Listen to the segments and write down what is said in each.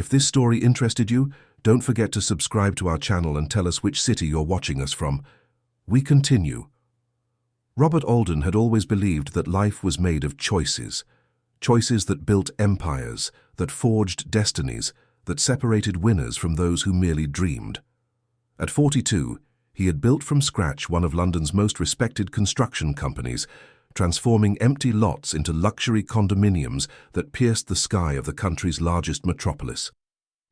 If this story interested you, don't forget to subscribe to our channel and tell us which city you're watching us from. We continue. Robert Alden had always believed that life was made of choices. Choices that built empires, that forged destinies, that separated winners from those who merely dreamed. At 42, he had built from scratch one of London's most respected construction companies, transforming empty lots into luxury condominiums that pierced the sky of the country's largest metropolis.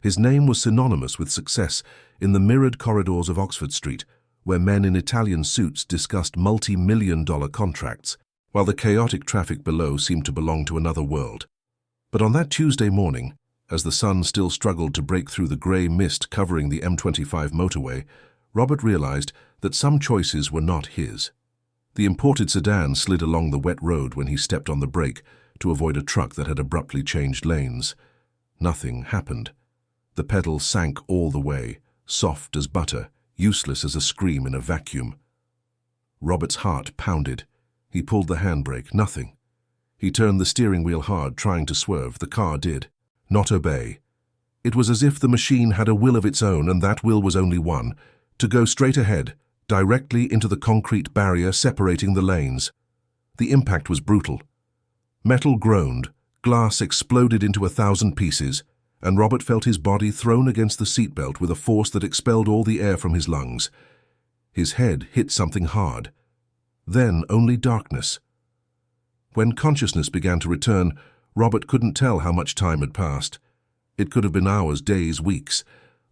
His name was synonymous with success in the mirrored corridors of Oxford Street, where men in Italian suits discussed multi-million-dollar contracts, while the chaotic traffic below seemed to belong to another world. But on that Tuesday morning, as the sun still struggled to break through the grey mist covering the M25 motorway, Robert realized that some choices were not his. The imported sedan slid along the wet road when he stepped on the brake to avoid a truck that had abruptly changed lanes. Nothing happened. The pedal sank all the way, soft as butter, useless as a scream in a vacuum. Robert's heart pounded. He pulled the handbrake, nothing. He turned the steering wheel hard, trying to swerve. The car did not obey. It was as if the machine had a will of its own, and that will was only one: to go straight ahead, directly into the concrete barrier separating the lanes. The impact was brutal. Metal groaned, glass exploded into 1,000 pieces, and Robert felt his body thrown against the seatbelt with a force that expelled all the air from his lungs. His head hit something hard. Then only darkness. When consciousness began to return, Robert couldn't tell how much time had passed. It could have been hours, days, weeks.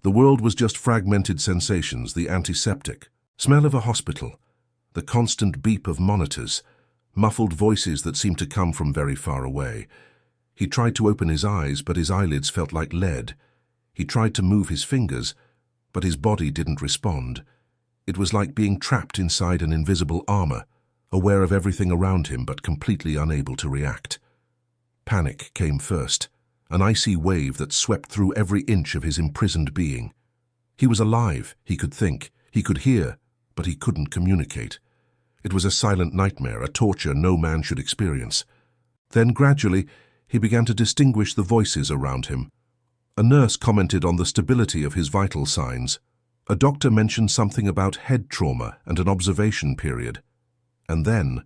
The world was just fragmented sensations, the antiseptic, smell of a hospital, the constant beep of monitors, muffled voices that seemed to come from very far away. He tried to open his eyes, but his eyelids felt like lead. He tried to move his fingers, but his body didn't respond. It was like being trapped inside an invisible armor, aware of everything around him but completely unable to react. Panic came first, an icy wave that swept through every inch of his imprisoned being. He was alive, he could think, he could hear, but he couldn't communicate. It was a silent nightmare, a torture no man should experience. Then gradually, he began to distinguish the voices around him. A nurse commented on the stability of his vital signs. A doctor mentioned something about head trauma and an observation period. And then,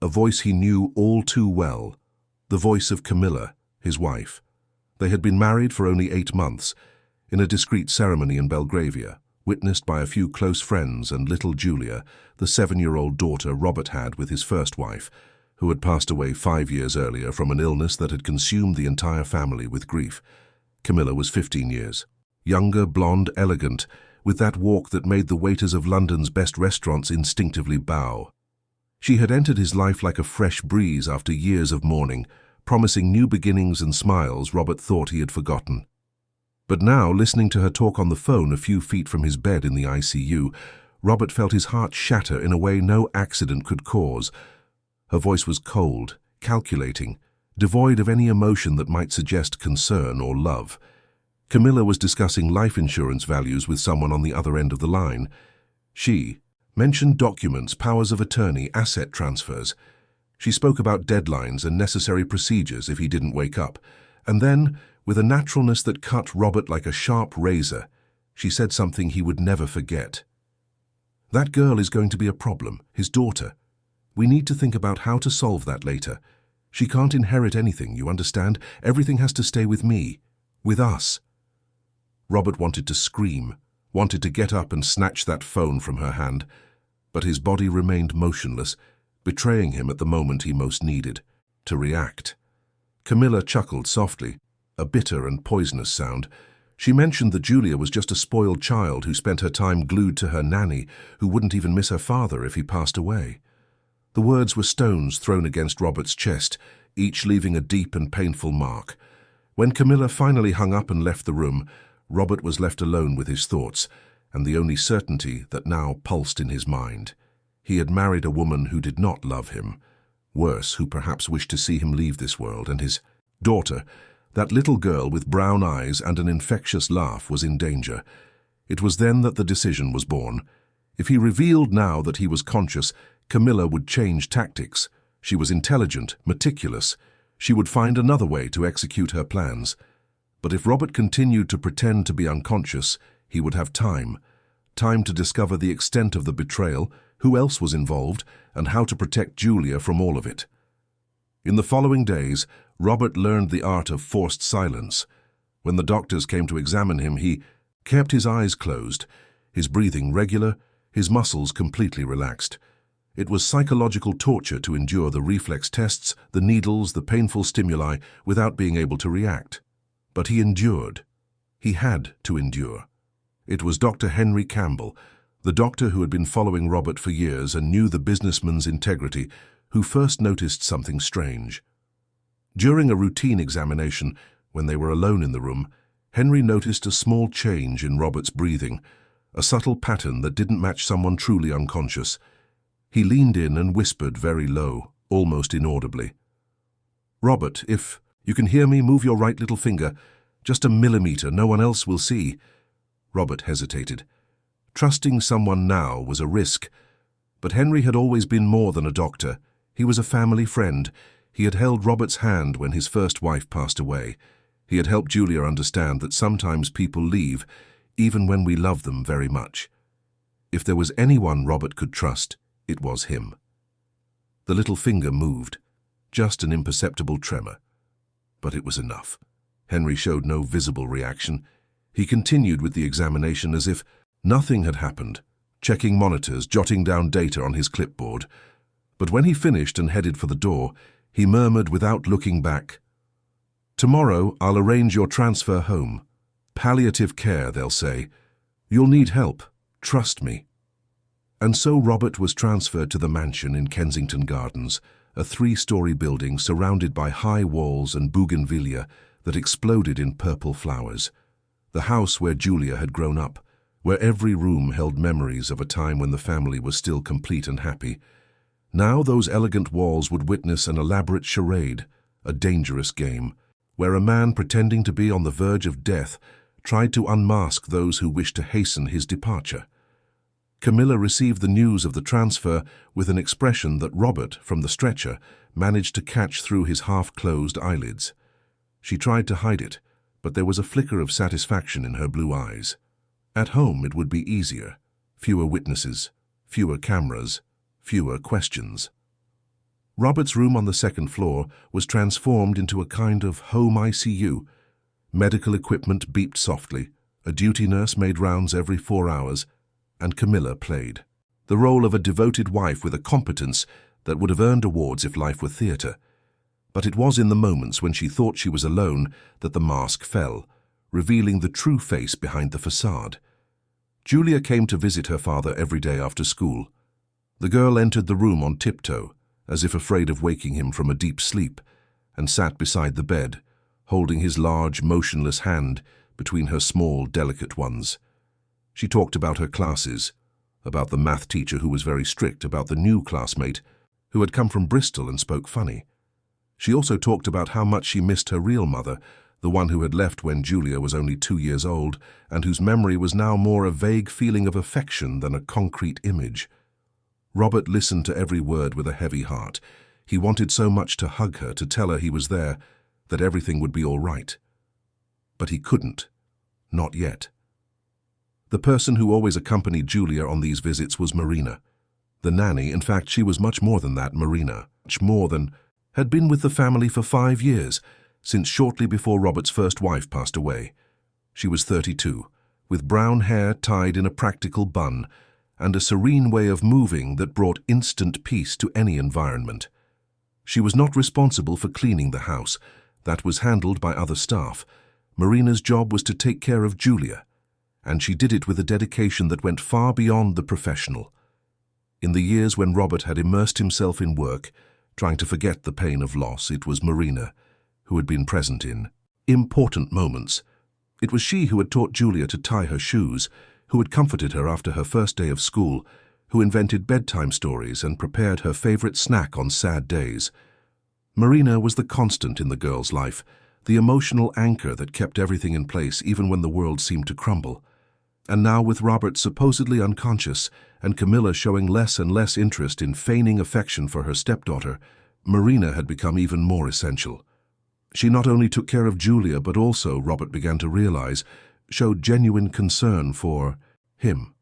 a voice he knew all too well, the voice of Camilla, his wife. They had been married for only 8 months, in a discreet ceremony in Belgravia, witnessed by a few close friends and little Julia, the 7-year-old daughter Robert had with his first wife, who had passed away 5 years earlier from an illness that had consumed the entire family with grief. Camilla was 15 years. Younger, blonde, elegant, with that walk that made the waiters of London's best restaurants instinctively bow. She had entered his life like a fresh breeze after years of mourning, promising new beginnings and smiles Robert thought he had forgotten. But now, listening to her talk on the phone a few feet from his bed in the ICU, Robert felt his heart shatter in a way no accident could cause. Her voice was cold, calculating, devoid of any emotion that might suggest concern or love. Camilla was discussing life insurance values with someone on the other end of the line. She mentioned documents, powers of attorney, asset transfers. She spoke about deadlines and necessary procedures if he didn't wake up. And then, with a naturalness that cut Robert like a sharp razor, she said something he would never forget. "That girl is going to be a problem, his daughter. We need to think about how to solve that later. She can't inherit anything, you understand? Everything has to stay with me, with us." Robert wanted to scream, wanted to get up and snatch that phone from her hand, but his body remained motionless, betraying him at the moment he most needed to react. Camilla chuckled softly, a bitter and poisonous sound. She mentioned that Julia was just a spoiled child who spent her time glued to her nanny, who wouldn't even miss her father if he passed away. The words were stones thrown against Robert's chest, each leaving a deep and painful mark. When Camilla finally hung up and left the room, Robert was left alone with his thoughts, and the only certainty that now pulsed in his mind. He had married a woman who did not love him, worse, who perhaps wished to see him leave this world, and his daughter, that little girl with brown eyes and an infectious laugh, was in danger. It was then that the decision was born. If he revealed now that he was conscious, Camilla would change tactics. She was intelligent, meticulous. She would find another way to execute her plans. But if Robert continued to pretend to be unconscious, he would have time to discover the extent of the betrayal, who else was involved, and how to protect Julia from all of it. In the following days, Robert learned the art of forced silence. When the doctors came to examine him, he kept his eyes closed, his breathing regular, his muscles completely relaxed. It was psychological torture to endure the reflex tests, the needles, the painful stimuli, without being able to react. But he endured. He had to endure. It was Dr. Henry Campbell, the doctor who had been following Robert for years and knew the businessman's integrity, who first noticed something strange. During a routine examination, when they were alone in the room, Henry noticed a small change in Robert's breathing, a subtle pattern that didn't match someone truly unconscious. He leaned in and whispered very low, almost inaudibly. "Robert, if you can hear me, move your right little finger. Just a millimeter, no one else will see." Robert hesitated. Trusting someone now was a risk, but Henry had always been more than a doctor. He was a family friend. He had held Robert's hand when his first wife passed away. He had helped Julia understand that sometimes people leave, even when we love them very much. If there was anyone Robert could trust, it was him. The little finger moved, just an imperceptible tremor. But it was enough. Henry showed no visible reaction. He continued with the examination as if nothing had happened, checking monitors, jotting down data on his clipboard. But when he finished and headed for the door, he murmured without looking back, "Tomorrow I'll arrange your transfer home. Palliative care, they'll say. You'll need help. Trust me." And so Robert was transferred to the mansion in Kensington Gardens, a 3-story building surrounded by high walls and bougainvillea that exploded in purple flowers. The house where Julia had grown up, where every room held memories of a time when the family was still complete and happy. Now those elegant walls would witness an elaborate charade, a dangerous game, where a man pretending to be on the verge of death tried to unmask those who wished to hasten his departure. Camilla received the news of the transfer with an expression that Robert, from the stretcher, managed to catch through his half-closed eyelids. She tried to hide it, but there was a flicker of satisfaction in her blue eyes. At home it would be easier. Fewer witnesses, fewer cameras, fewer questions. Robert's room on the 2nd floor was transformed into a kind of home ICU. Medical equipment beeped softly, a duty nurse made rounds every 4 hours, and Camilla played the role of a devoted wife with a competence that would have earned awards if life were theatre. But it was in the moments when she thought she was alone that the mask fell, revealing the true face behind the facade. Julia came to visit her father every day after school. The girl entered the room on tiptoe, as if afraid of waking him from a deep sleep, and sat beside the bed, holding his large, motionless hand between her small, delicate ones. She talked about her classes, about the math teacher who was very strict, about the new classmate who had come from Bristol and spoke funny. She also talked about how much she missed her real mother, the one who had left when Julia was only 2 years old, and whose memory was now more a vague feeling of affection than a concrete image. Robert listened to every word with a heavy heart. He wanted so much to hug her, to tell her he was there, that everything would be all right. But he couldn't. Not yet. The person who always accompanied Julia on these visits was Marina. The nanny, in fact, she was much more than that, Marina, much more than, had been with the family for 5 years, since shortly before Robert's first wife passed away. She was 32, with brown hair tied in a practical bun, and a serene way of moving that brought instant peace to any environment. She was not responsible for cleaning the house. That was handled by other staff. Marina's job was to take care of Julia, and she did it with a dedication that went far beyond the professional. In the years when Robert had immersed himself in work, trying to forget the pain of loss, it was Marina who had been present in important moments. It was she who had taught Julia to tie her shoes, who had comforted her after her first day of school, who invented bedtime stories and prepared her favorite snack on sad days. Marina was the constant in the girl's life, the emotional anchor that kept everything in place even when the world seemed to crumble. And now, with Robert supposedly unconscious and Camilla showing less and less interest in feigning affection for her stepdaughter, Marina had become even more essential. She not only took care of Julia, but also, Robert began to realize, showed genuine concern for him.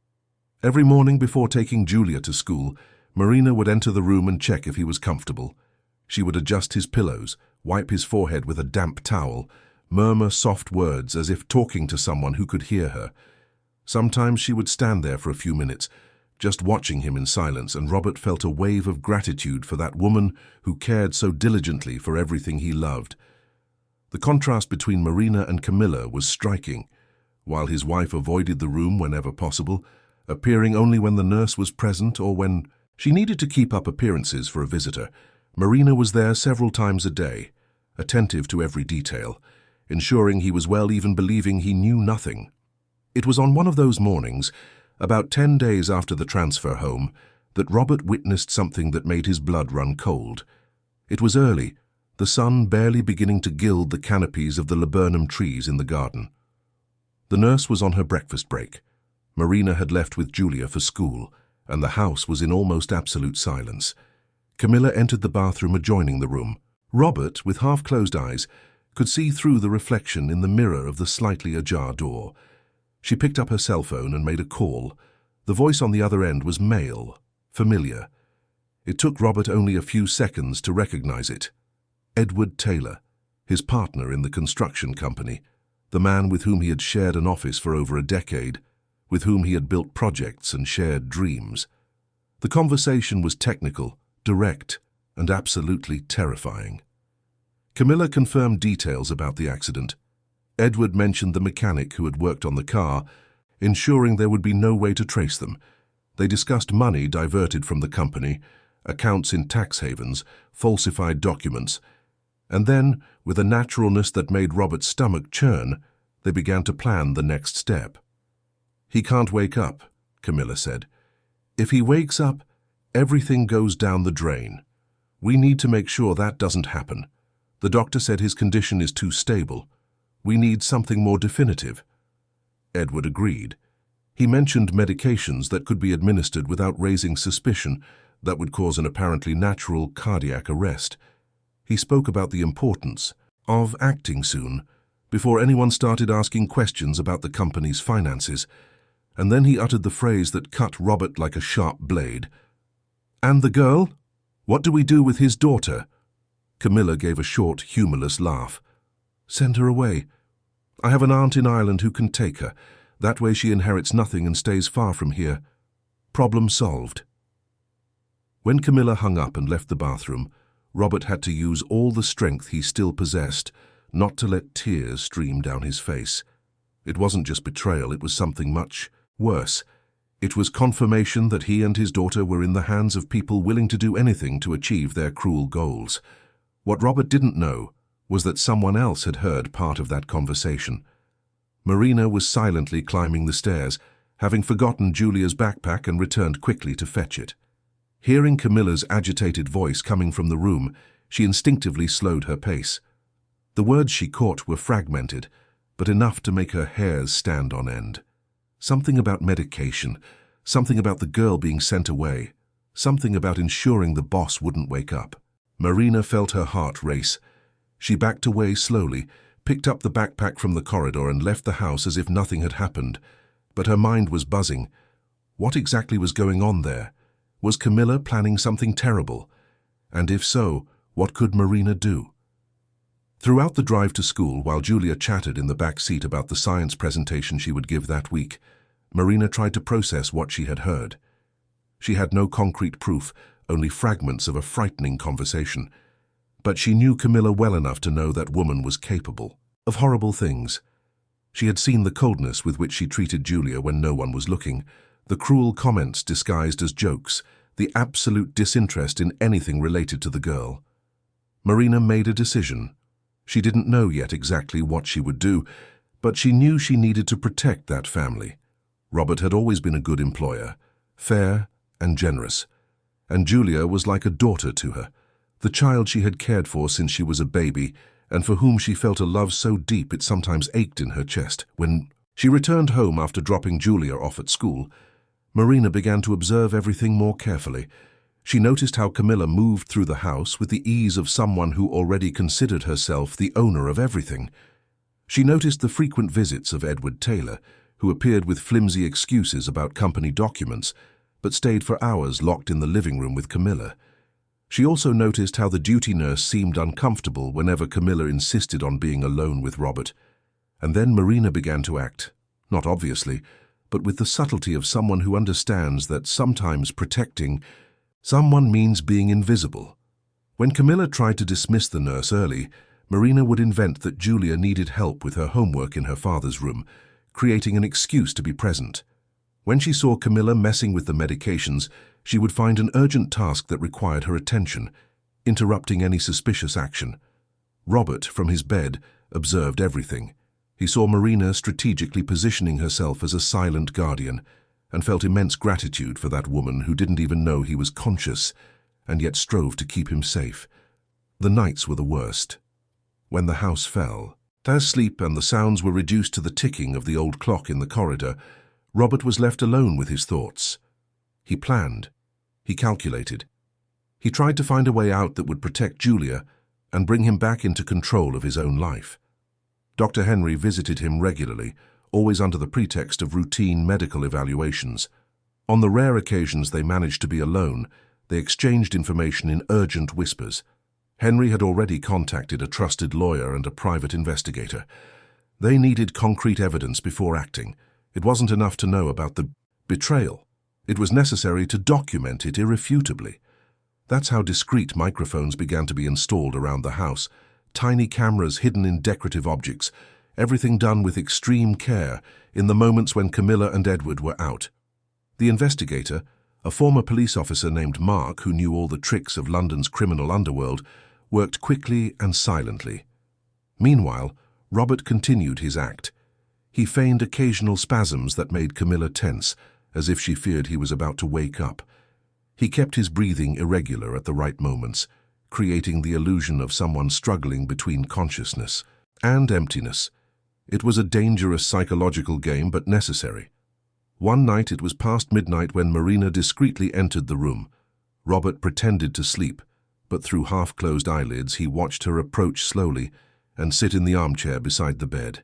Every morning before taking Julia to school, Marina would enter the room and check if he was comfortable. She would adjust his pillows, wipe his forehead with a damp towel, murmur soft words as if talking to someone who could hear her. Sometimes she would stand there for a few minutes, just watching him in silence, and Robert felt a wave of gratitude for that woman who cared so diligently for everything he loved. The contrast between Marina and Camilla was striking. While his wife avoided the room whenever possible, appearing only when the nurse was present or when she needed to keep up appearances for a visitor, Marina was there several times a day, attentive to every detail, ensuring he was well, even believing he knew nothing. It was on one of those mornings, about 10 days after the transfer home, that Robert witnessed something that made his blood run cold. It was early, the sun barely beginning to gild the canopies of the laburnum trees in the garden. The nurse was on her breakfast break. Marina had left with Julia for school, and the house was in almost absolute silence. Camilla entered the bathroom adjoining the room. Robert, with half-closed eyes, could see through the reflection in the mirror of the slightly ajar door. She picked up her cell phone and made a call. The voice on the other end was male, familiar. It took Robert only a few seconds to recognize it. Edward Taylor, his partner in the construction company, the man with whom he had shared an office for over a decade, with whom he had built projects and shared dreams. The conversation was technical, direct, and absolutely terrifying. Camilla confirmed details about the accident. Edward mentioned the mechanic who had worked on the car, ensuring there would be no way to trace them. They discussed money diverted from the company, accounts in tax havens, falsified documents, and then, with a naturalness that made Robert's stomach churn, they began to plan the next step. "He can't wake up," Camilla said. "If he wakes up, everything goes down the drain. We need to make sure that doesn't happen. The doctor said his condition is too stable. We need something more definitive." Edward agreed. He mentioned medications that could be administered without raising suspicion that would cause an apparently natural cardiac arrest. He spoke about the importance of acting soon, before anyone started asking questions about the company's finances, and then he uttered the phrase that cut Robert like a sharp blade. "And the girl? What do we do with his daughter?" Camilla gave a short, humorless laugh. "Send her away. I have an aunt in Ireland who can take her. That way she inherits nothing and stays far from here. Problem solved." When Camilla hung up and left the bathroom, Robert had to use all the strength he still possessed not to let tears stream down his face. It wasn't just betrayal, it was something much worse. It was confirmation that he and his daughter were in the hands of people willing to do anything to achieve their cruel goals. What Robert didn't know was that someone else had heard part of that conversation. Marina was silently climbing the stairs, having forgotten Julia's backpack and returned quickly to fetch it. Hearing Camilla's agitated voice coming from the room, she instinctively slowed her pace. The words she caught were fragmented, but enough to make her hairs stand on end. Something about medication, something about the girl being sent away, something about ensuring the boss wouldn't wake up. Marina felt her heart race. She backed away slowly, picked up the backpack from the corridor and left the house as if nothing had happened. But her mind was buzzing. What exactly was going on there? Was Camilla planning something terrible? And if so, what could Marina do? Throughout the drive to school, while Julia chatted in the back seat about the science presentation she would give that week, Marina tried to process what she had heard. She had no concrete proof, only fragments of a frightening conversation. But she knew Camilla well enough to know that woman was capable of horrible things. She had seen the coldness with which she treated Julia when no one was looking, the cruel comments disguised as jokes, the absolute disinterest in anything related to the girl. Marina made a decision. She didn't know yet exactly what she would do, but she knew she needed to protect that family. Robert had always been a good employer, fair and generous, and Julia was like a daughter to her, the child she had cared for since she was a baby, and for whom she felt a love so deep it sometimes ached in her chest. When she returned home after dropping Julia off at school, Marina began to observe everything more carefully. She noticed how Camilla moved through the house with the ease of someone who already considered herself the owner of everything. She noticed the frequent visits of Edward Taylor, who appeared with flimsy excuses about company documents, but stayed for hours locked in the living room with Camilla. She also noticed how the duty nurse seemed uncomfortable whenever Camilla insisted on being alone with Robert. And then Marina began to act, not obviously, but with the subtlety of someone who understands that sometimes protecting someone means being invisible. When Camilla tried to dismiss the nurse early, Marina would invent that Julia needed help with her homework in her father's room, creating an excuse to be present. When she saw Camilla messing with the medications, she would find an urgent task that required her attention, interrupting any suspicious action. Robert, from his bed, observed everything. He saw Marina strategically positioning herself as a silent guardian, and felt immense gratitude for that woman who didn't even know he was conscious, and yet strove to keep him safe. The nights were the worst. When the house fell, as sleep and the sounds were reduced to the ticking of the old clock in the corridor, Robert was left alone with his thoughts. He planned. He calculated. He tried to find a way out that would protect Julia and bring him back into control of his own life. Dr. Henry visited him regularly, always under the pretext of routine medical evaluations. On the rare occasions they managed to be alone, they exchanged information in urgent whispers. Henry had already contacted a trusted lawyer and a private investigator. They needed concrete evidence before acting. It wasn't enough to know about the betrayal. It was necessary to document it irrefutably. That's how discreet microphones began to be installed around the house, tiny cameras hidden in decorative objects, everything done with extreme care in the moments when Camilla and Edward were out. The investigator, a former police officer named Mark who knew all the tricks of London's criminal underworld, worked quickly and silently. Meanwhile, Robert continued his act. He feigned occasional spasms that made Camilla tense, as if she feared he was about to wake up. He kept his breathing irregular at the right moments, creating the illusion of someone struggling between consciousness and emptiness. It was a dangerous psychological game, but necessary. One night it was past midnight when Marina discreetly entered the room. Robert pretended to sleep, but through half-closed eyelids he watched her approach slowly and sit in the armchair beside the bed.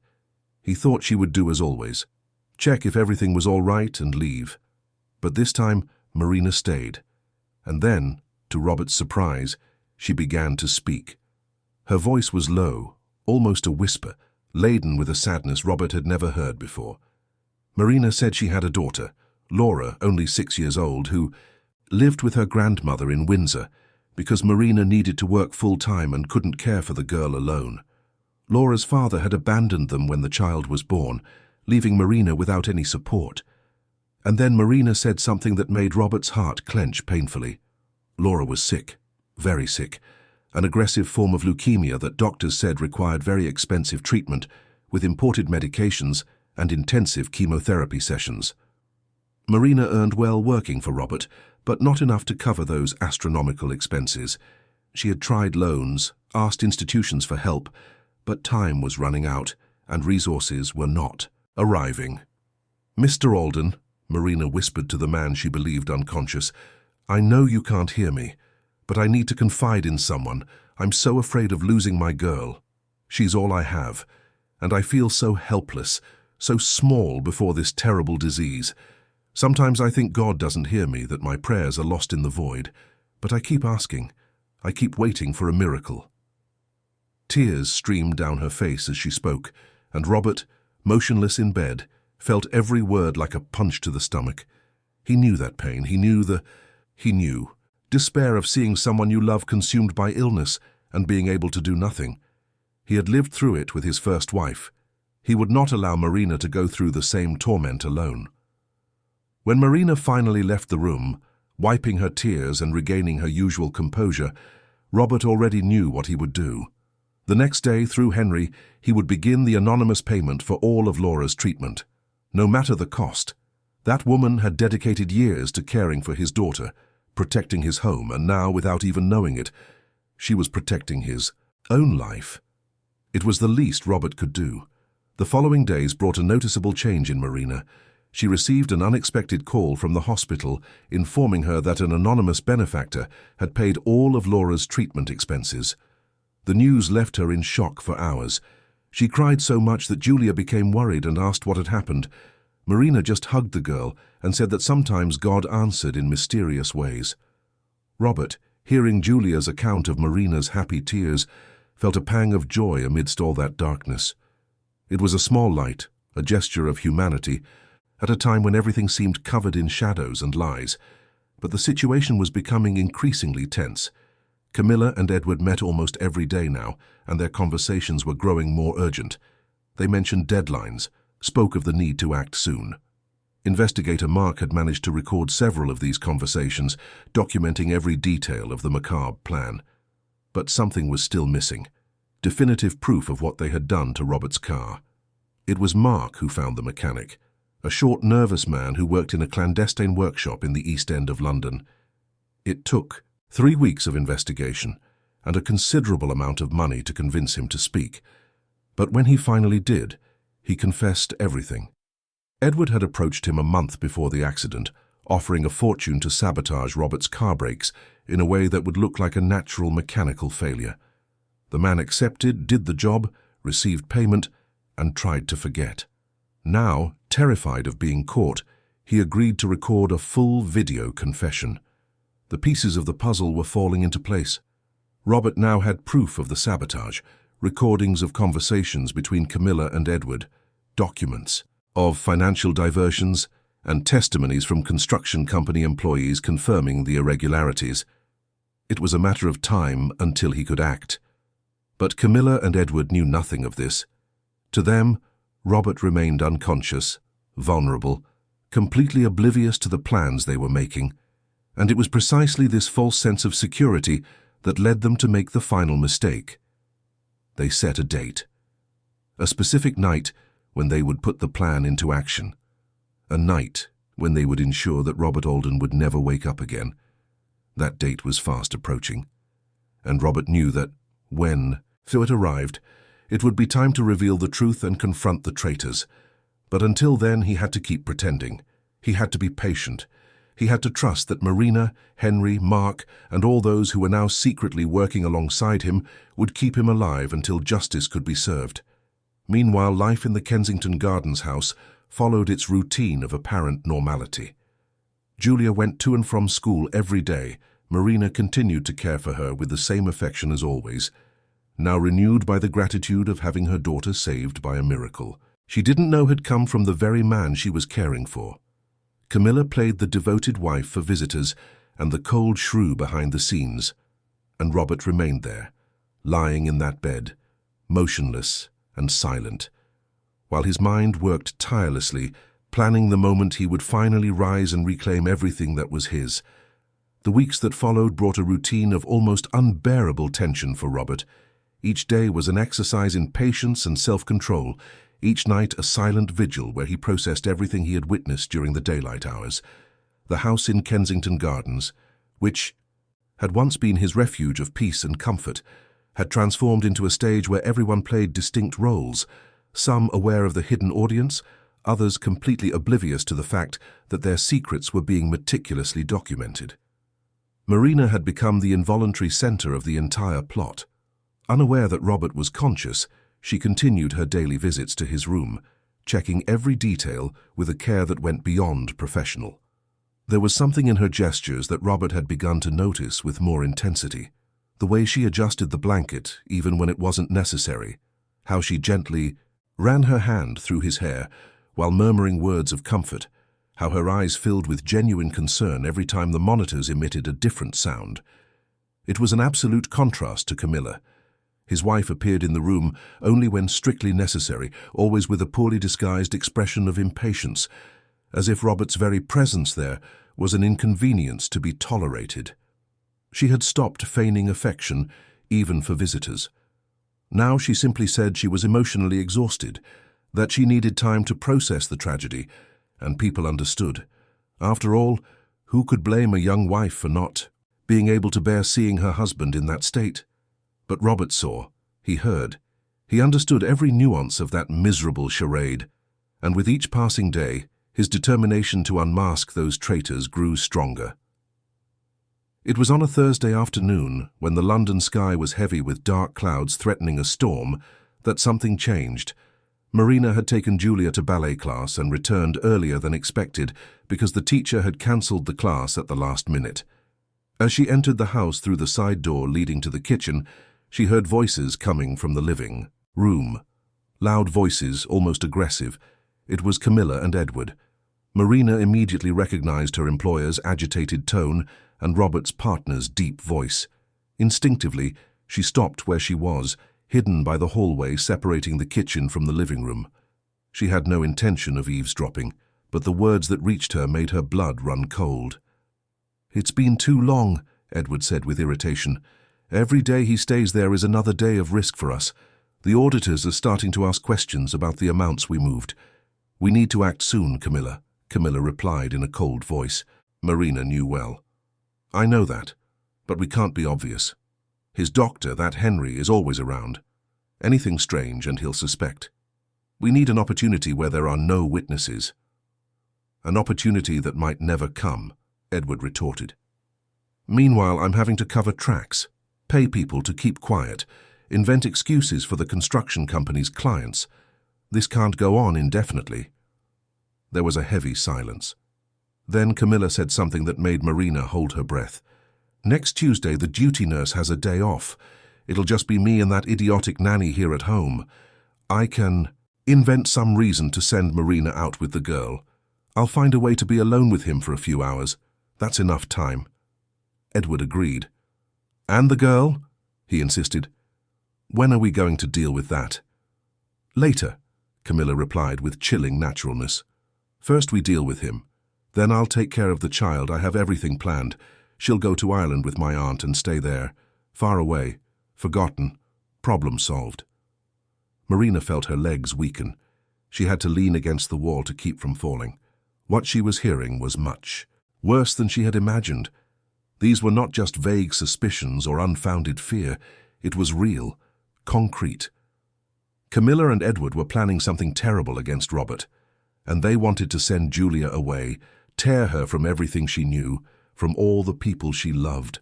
He thought she would do as always, check if everything was all right and leave. But this time Marina stayed, and then, to Robert's surprise, she began to speak. Her voice was low, almost a whisper, laden with a sadness Robert had never heard before. Marina said she had a daughter, Laura, only 6 years old, who lived with her grandmother in Windsor because Marina needed to work full-time and couldn't care for the girl alone. Laura's father had abandoned them when the child was born, leaving Marina without any support. And then Marina said something that made Robert's heart clench painfully. Laura was sick, very sick, an aggressive form of leukemia that doctors said required very expensive treatment with imported medications and intensive chemotherapy sessions. Marina earned well working for Robert, but not enough to cover those astronomical expenses. She had tried loans, asked institutions for help, but time was running out and resources were not arriving. "Mr. Alden," Marina whispered to the man she believed unconscious, "I know you can't hear me, but I need to confide in someone. I'm so afraid of losing my girl. She's all I have, and I feel so helpless, so small before this terrible disease. Sometimes I think God doesn't hear me, that my prayers are lost in the void, but I keep asking. I keep waiting for a miracle." Tears streamed down her face as she spoke, and Robert, motionless in bed, felt every word like a punch to the stomach. He knew that pain. He knew despair of seeing someone you love consumed by illness and being able to do nothing. He had lived through it with his first wife. He would not allow Marina to go through the same torment alone. When Marina finally left the room, wiping her tears and regaining her usual composure, Robert already knew what he would do. The next day, through Henry, he would begin the anonymous payment for all of Laura's treatment, no matter the cost. That woman had dedicated years to caring for his daughter, protecting his home, and now, without even knowing it, she was protecting his own life. It was the least Robert could do. The following days brought a noticeable change in Marina. She received an unexpected call from the hospital informing her that an anonymous benefactor had paid all of Laura's treatment expenses. The news left her in shock for hours. She cried so much that Julia became worried and asked what had happened. Marina just hugged the girl and said that sometimes God answered in mysterious ways. Robert, hearing Julia's account of Marina's happy tears, felt a pang of joy amidst all that darkness. It was a small light, a gesture of humanity, at a time when everything seemed covered in shadows and lies. But the situation was becoming increasingly tense. Camilla and Edward met almost every day now, and their conversations were growing more urgent. They mentioned deadlines, spoke of the need to act soon. Investigator Mark had managed to record several of these conversations, documenting every detail of the macabre plan. But something was still missing. Definitive proof of what they had done to Robert's car. It was Mark who found the mechanic, a short, nervous man who worked in a clandestine workshop in the East End of London. It took 3 weeks of investigation and a considerable amount of money to convince him to speak. But when he finally did, he confessed everything. Edward had approached him a month before the accident, offering a fortune to sabotage Robert's car brakes in a way that would look like a natural mechanical failure. The man accepted, did the job, received payment, and tried to forget. Now, terrified of being caught, he agreed to record a full video confession. The pieces of the puzzle were falling into place. Robert now had proof of the sabotage, recordings of conversations between Camilla and Edward, documents of financial diversions, and testimonies from construction company employees confirming the irregularities. It was a matter of time until he could act. But Camilla and Edward knew nothing of this. To them, Robert remained unconscious, vulnerable, completely oblivious to the plans they were making, and it was precisely this false sense of security that led them to make the final mistake. They set a date, a specific night when they would put the plan into action, a night when they would ensure that Robert Alden would never wake up again. That date was fast approaching, and Robert knew that when it arrived, it would be time to reveal the truth and confront the traitors. But until then, he had to keep pretending. He had to be patient. He had to trust that Marina, Henry, Mark, and all those who were now secretly working alongside him would keep him alive until justice could be served. Meanwhile, life in the Kensington Gardens house followed its routine of apparent normality. Julia went to and from school every day. Marina continued to care for her with the same affection as always, now renewed by the gratitude of having her daughter saved by a miracle she didn't know had come from the very man she was caring for. Camilla played the devoted wife for visitors and the cold shrew behind the scenes, and Robert remained there, lying in that bed, motionless and silent, while his mind worked tirelessly, planning the moment he would finally rise and reclaim everything that was his. The weeks that followed brought a routine of almost unbearable tension for Robert. Each day was an exercise in patience and self-control, each night a silent vigil where he processed everything he had witnessed during the daylight hours. The house in Kensington Gardens, which had once been his refuge of peace and comfort, had transformed into a stage where everyone played distinct roles, some aware of the hidden audience, others completely oblivious to the fact that their secrets were being meticulously documented. Marina had become the involuntary center of the entire plot. Unaware that Robert was conscious, she continued her daily visits to his room, checking every detail with a care that went beyond professional. There was something in her gestures that Robert had begun to notice with more intensity. The way she adjusted the blanket, even when it wasn't necessary, how she gently ran her hand through his hair while murmuring words of comfort, how her eyes filled with genuine concern every time the monitors emitted a different sound. It was an absolute contrast to Camilla. His wife appeared in the room only when strictly necessary, always with a poorly disguised expression of impatience, as if Robert's very presence there was an inconvenience to be tolerated. She had stopped feigning affection, even for visitors. Now she simply said she was emotionally exhausted, that she needed time to process the tragedy, and people understood. After all, who could blame a young wife for not being able to bear seeing her husband in that state? But Robert saw, he heard, he understood every nuance of that miserable charade, and with each passing day, His determination to unmask those traitors grew stronger. It was on a Thursday afternoon, when the London sky was heavy with dark clouds threatening a storm, that something changed. Marina had taken Julia to ballet class and returned earlier than expected because the teacher had cancelled the class at the last minute. As she entered the house through the side door leading to the kitchen, she heard voices coming from the living room. Loud voices, almost aggressive. It was Camilla and Edward. Marina immediately recognized her employer's agitated tone and Robert's partner's deep voice. Instinctively, she stopped where she was, hidden by the hallway separating the kitchen from the living room. She had no intention of eavesdropping, but the words that reached her made her blood run cold. "It's been too long," Edward said with irritation. "Every day he stays there is another day of risk for us. The auditors are starting to ask questions about the amounts we moved." "We need to act soon, Camilla," Camilla replied in a cold voice. Marina knew well. "I know that, but we can't be obvious. His doctor, that Henry, is always around. Anything strange and he'll suspect. We need an opportunity where there are no witnesses." "An opportunity that might never come," Edward retorted. "Meanwhile, I'm having to cover tracks, pay people to keep quiet, invent excuses for the construction company's clients. This can't go on indefinitely." There was a heavy silence. Then Camilla said something that made Marina hold her breath. "Next Tuesday, the duty nurse has a day off. It'll just be me and that idiotic Nanny here at home. I can invent some reason to send Marina out with the girl. I'll find a way to be alone with him for a few hours. That's enough time." Edward agreed. "And the girl?" he insisted. "When are we going to deal with that?" "Later," Camilla replied with chilling naturalness. "First we deal with him. Then I'll take care of the child. I have everything planned. She'll go to Ireland with my aunt and stay there. Far away. Forgotten. Problem solved." Marina felt her legs weaken. She had to lean against the wall to keep from falling. What she was hearing was much worse than she had imagined. These were not just vague suspicions or unfounded fear. It was real, concrete. Camilla and Edward were planning something terrible against Robert, and they wanted to send Julia away, tear her from everything she knew, from all the people she loved.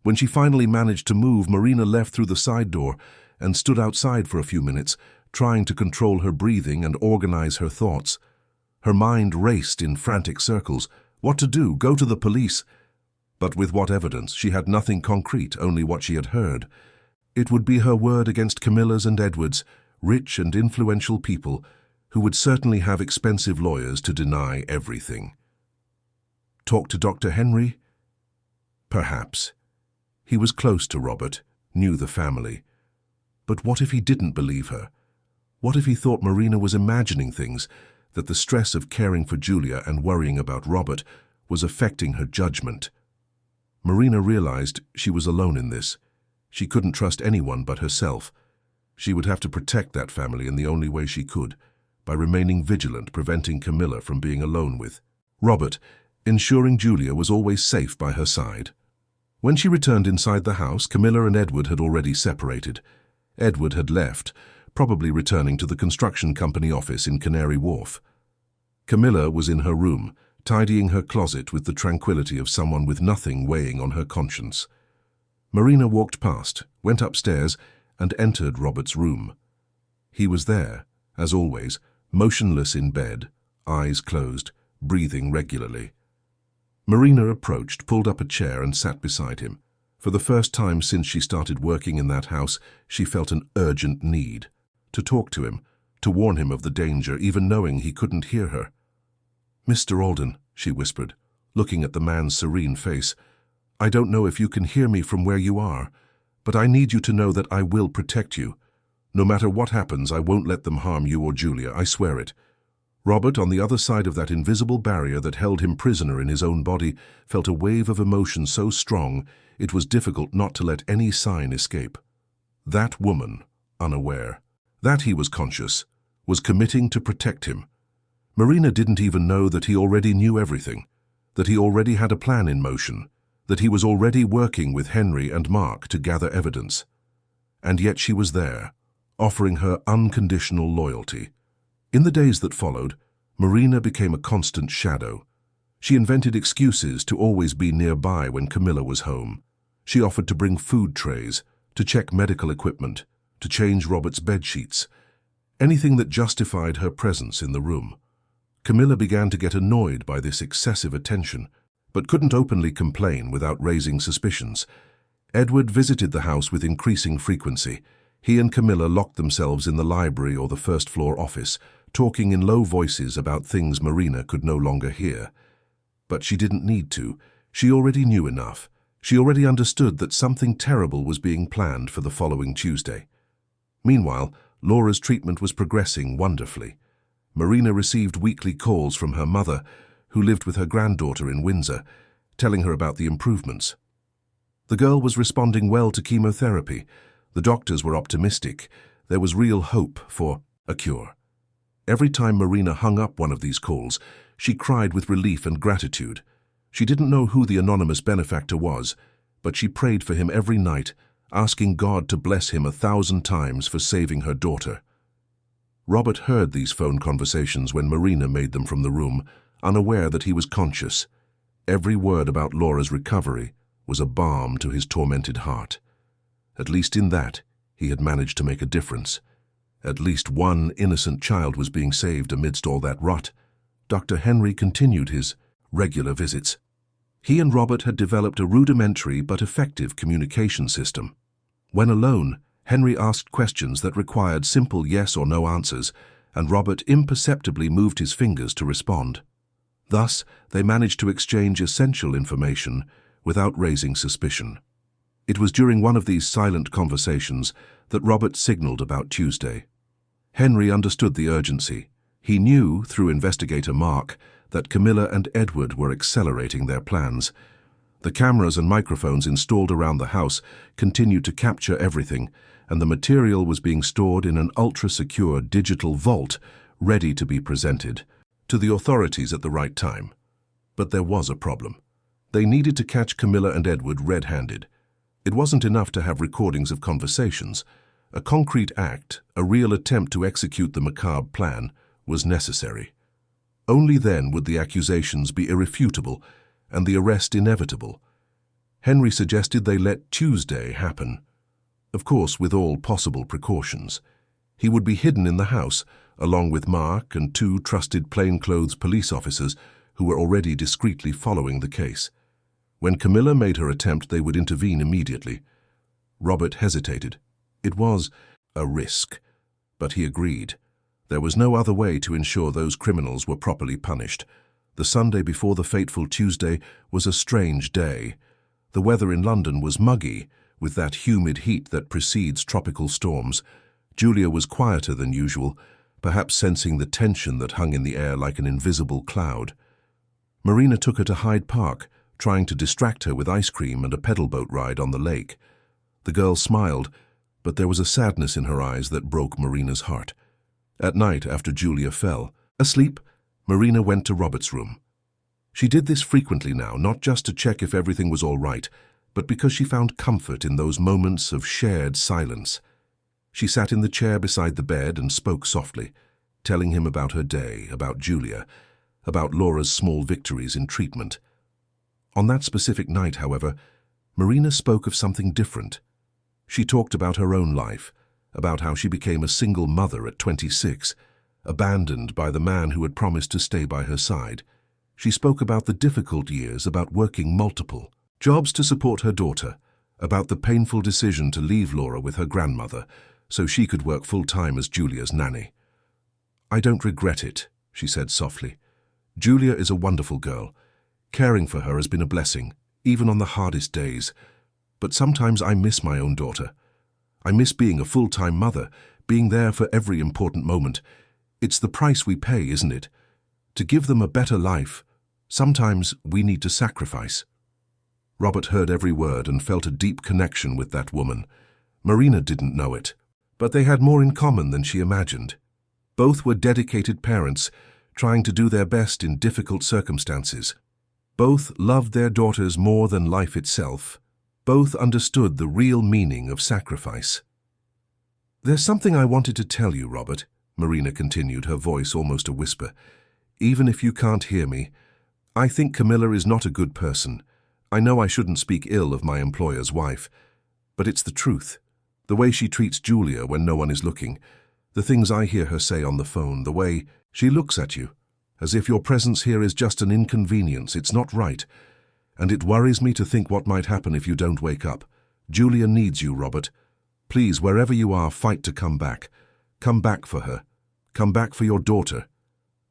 When she finally managed to move, Marina left through the side door and stood outside for a few minutes, trying to control her breathing and organize her thoughts. Her mind raced in frantic circles. What to do? Go to the police? But with what evidence? She had nothing concrete, only what she had heard. It would be her word against Camilla's and Edward's, rich and influential people, who would certainly have expensive lawyers to deny everything. Talk to Dr. Henry? Perhaps. He was close to Robert, knew the family. But what if he didn't believe her? What if he thought Marina was imagining things, that the stress of caring for Julia and worrying about Robert was affecting her judgment? Marina realized she was alone in this. She couldn't trust anyone but herself. She would have to protect that family in the only way she could, by remaining vigilant, preventing Camilla from being alone with Robert, ensuring Julia was always safe by her side. When she returned inside the house, Camilla and Edward had already separated. Edward had left, probably returning to the construction company office in Canary Wharf. Camilla was in her room, tidying her closet with the tranquility of someone with nothing weighing on her conscience. Marina walked past, went upstairs, and entered Robert's room. He was there, as always, motionless in bed, eyes closed, breathing regularly. Marina approached, pulled up a chair, and sat beside him. For the first time since she started working in that house, she felt an urgent need to talk to him, to warn him of the danger, even knowing he couldn't hear her. "Mr. Alden," she whispered, looking at the man's serene face, "I don't know if you can hear me from where you are, but I need you to know that I will protect you. No matter what happens, I won't let them harm you or Julia, I swear it." Robert, on the other side of that invisible barrier that held him prisoner in his own body, felt a wave of emotion so strong it was difficult not to let any sign escape. That woman, unaware, that he was conscious, was committing to protect him. Marina didn't even know that he already knew everything, that he already had a plan in motion, that he was already working with Henry and Mark to gather evidence. And yet she was there, offering her unconditional loyalty. In the days that followed, Marina became a constant shadow. She invented excuses to always be nearby when Camilla was home. She offered to bring food trays, to check medical equipment, to change Robert's bedsheets. Anything that justified her presence in the room. Camilla began to get annoyed by this excessive attention, but couldn't openly complain without raising suspicions. Edward visited the house with increasing frequency. He and Camilla locked themselves in the library or the first-floor office, talking in low voices about things Marina could no longer hear. But she didn't need to. She already knew enough. She already understood that something terrible was being planned for the following Tuesday. Meanwhile, Laura's treatment was progressing wonderfully. Marina received weekly calls from her mother, who lived with her granddaughter in Windsor, telling her about the improvements. The girl was responding well to chemotherapy. The doctors were optimistic. There was real hope for a cure. Every time Marina hung up one of these calls, she cried with relief and gratitude. She didn't know who the anonymous benefactor was, but she prayed for him every night, asking God to bless him 1,000 times for saving her daughter. Robert heard these phone conversations when Marina made them from the room, unaware that he was conscious. Every word about Laura's recovery was a balm to his tormented heart. At least in that, he had managed to make a difference. At least one innocent child was being saved amidst all that rot. Dr. Henry continued his regular visits. He and Robert had developed a rudimentary but effective communication system. When alone, Henry asked questions that required simple yes or no answers, and Robert imperceptibly moved his fingers to respond. Thus, they managed to exchange essential information without raising suspicion. It was during one of these silent conversations that Robert signaled about Tuesday. Henry understood the urgency. He knew, through investigator Mark, that Camilla and Edward were accelerating their plans. The cameras and microphones installed around the house continued to capture everything, and the material was being stored in an ultra-secure digital vault, ready to be presented to the authorities at the right time. But there was a problem. They needed to catch Camilla and Edward red-handed. It wasn't enough to have recordings of conversations. A concrete act, a real attempt to execute the macabre plan, was necessary. Only then would the accusations be irrefutable and the arrest inevitable. Henry suggested they let Tuesday happen. Of course, with all possible precautions. He would be hidden in the house, along with Mark and 2 trusted plainclothes police officers who were already discreetly following the case. When Camilla made her attempt, they would intervene immediately. Robert hesitated. It was a risk, but he agreed. There was no other way to ensure those criminals were properly punished. The Sunday before the fateful Tuesday was a strange day. The weather in London was muggy, with that humid heat that precedes tropical storms. Julia was quieter than usual, perhaps sensing the tension that hung in the air like an invisible cloud. Marina took her to Hyde Park, trying to distract her with ice cream and a pedal boat ride on the lake. The girl smiled, but there was a sadness in her eyes that broke Marina's heart. At night, after Julia fell asleep, Marina went to Robert's room. She did this frequently now, not just to check if everything was all right, but because she found comfort in those moments of shared silence. She sat in the chair beside the bed and spoke softly, telling him about her day, about Julia, about Laura's small victories in treatment. On that specific night, however, Marina spoke of something different. She talked about her own life, about how she became a single mother at 26, abandoned by the man who had promised to stay by her side. She spoke about the difficult years, about working multiple jobs to support her daughter, about the painful decision to leave Laura with her grandmother so she could work full-time as Julia's nanny. "I don't regret it," she said softly. "Julia is a wonderful girl. Caring for her has been a blessing, even on the hardest days. But sometimes I miss my own daughter. I miss being a full-time mother, being there for every important moment. It's the price we pay, isn't it? To give them a better life, sometimes we need to sacrifice." Robert heard every word and felt a deep connection with that woman. Marina didn't know it, but they had more in common than she imagined. Both were dedicated parents, trying to do their best in difficult circumstances. Both loved their daughters more than life itself. Both understood the real meaning of sacrifice. "There's something I wanted to tell you, Robert," Marina continued, her voice almost a whisper. even if you can't hear me, I think Camilla is not a good person. I know I shouldn't speak ill of my employer's wife, but it's the truth. The way she treats Julia when no one is looking, the things I hear her say on the phone, the way she looks at you, as if your presence here is just an inconvenience. It's not right. And it worries me to think what might happen if you don't wake up. Julia needs you, Robert. Please, wherever you are, fight to come back. Come back for her. Come back for your daughter.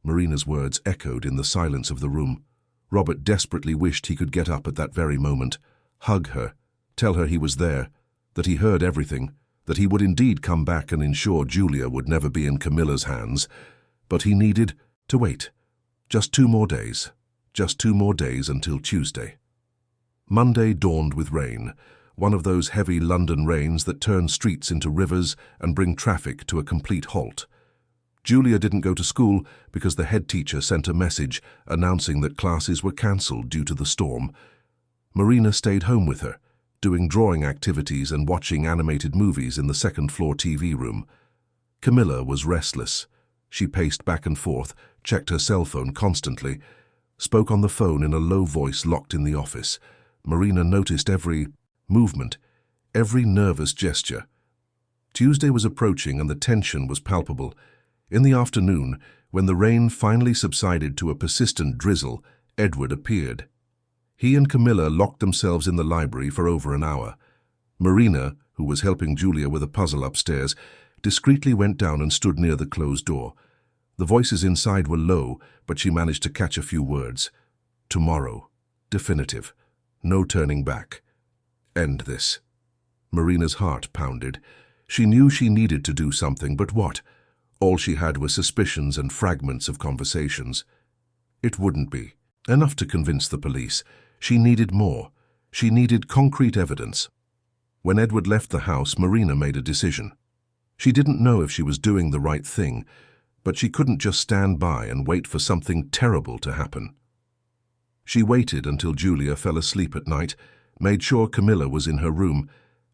Marina's words echoed in the silence of the room. Robert desperately wished he could get up at that very moment, hug her, tell her he was there, that he heard everything, that he would indeed come back and ensure Julia would never be in Camilla's hands. But he needed to wait. Just 2 more days. Just 2 more days until Tuesday. Monday dawned with rain, one of those heavy London rains that turn streets into rivers and bring traffic to a complete halt. Julia didn't go to school because the head teacher sent a message announcing that classes were cancelled due to the storm. Marina stayed home with her, doing drawing activities and watching animated movies in the second-floor TV room. Camilla was restless. She paced back and forth, checked her cell phone constantly, spoke on the phone in a low voice locked in the office. Marina noticed every movement, every nervous gesture. Tuesday was approaching and the tension was palpable. In the afternoon, when the rain finally subsided to a persistent drizzle, Edward appeared. He and Camilla locked themselves in the library for over an hour. Marina, who was helping Julia with a puzzle upstairs, discreetly went down and stood near the closed door. The voices inside were low, but she managed to catch a few words. Tomorrow. Definitive. No turning back. End this. Marina's heart pounded. She knew she needed to do something, but what? All she had were suspicions and fragments of conversations. It wouldn't be enough to convince the police. She needed more. She needed concrete evidence. When Edward left the house, Marina made a decision. She didn't know if she was doing the right thing, but she couldn't just stand by and wait for something terrible to happen. She waited until Julia fell asleep at night, made sure Camilla was in her room,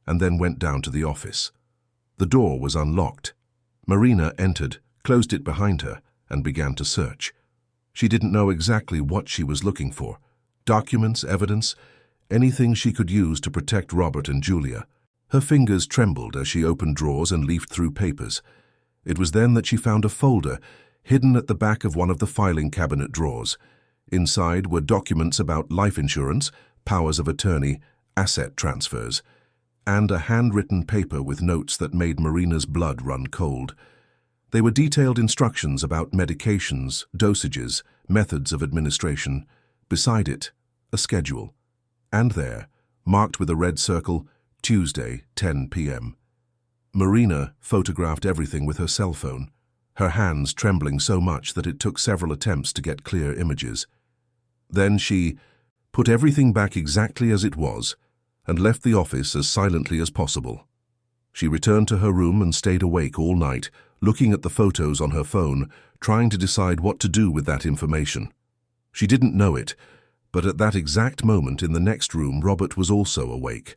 and then went down to the office. The door was unlocked. Marina entered, closed it behind her, and began to search. She didn't know exactly what she was looking for. Documents, evidence, anything she could use to protect Robert and Julia. Her fingers trembled as she opened drawers and leafed through papers. It was then that she found a folder hidden at the back of one of the filing cabinet drawers. Inside were documents about life insurance, powers of attorney, asset transfers, and a handwritten paper with notes that made Marina's blood run cold. They were detailed instructions about medications, dosages, methods of administration. Beside it, a schedule. And there, marked with a red circle, Tuesday, 10 p.m. Marina photographed everything with her cell phone, her hands trembling so much that it took several attempts to get clear images. Then she put everything back exactly as it was and left the office as silently as possible. She returned to her room and stayed awake all night, looking at the photos on her phone, trying to decide what to do with that information. She didn't know it, but at that exact moment in the next room, Robert was also awake.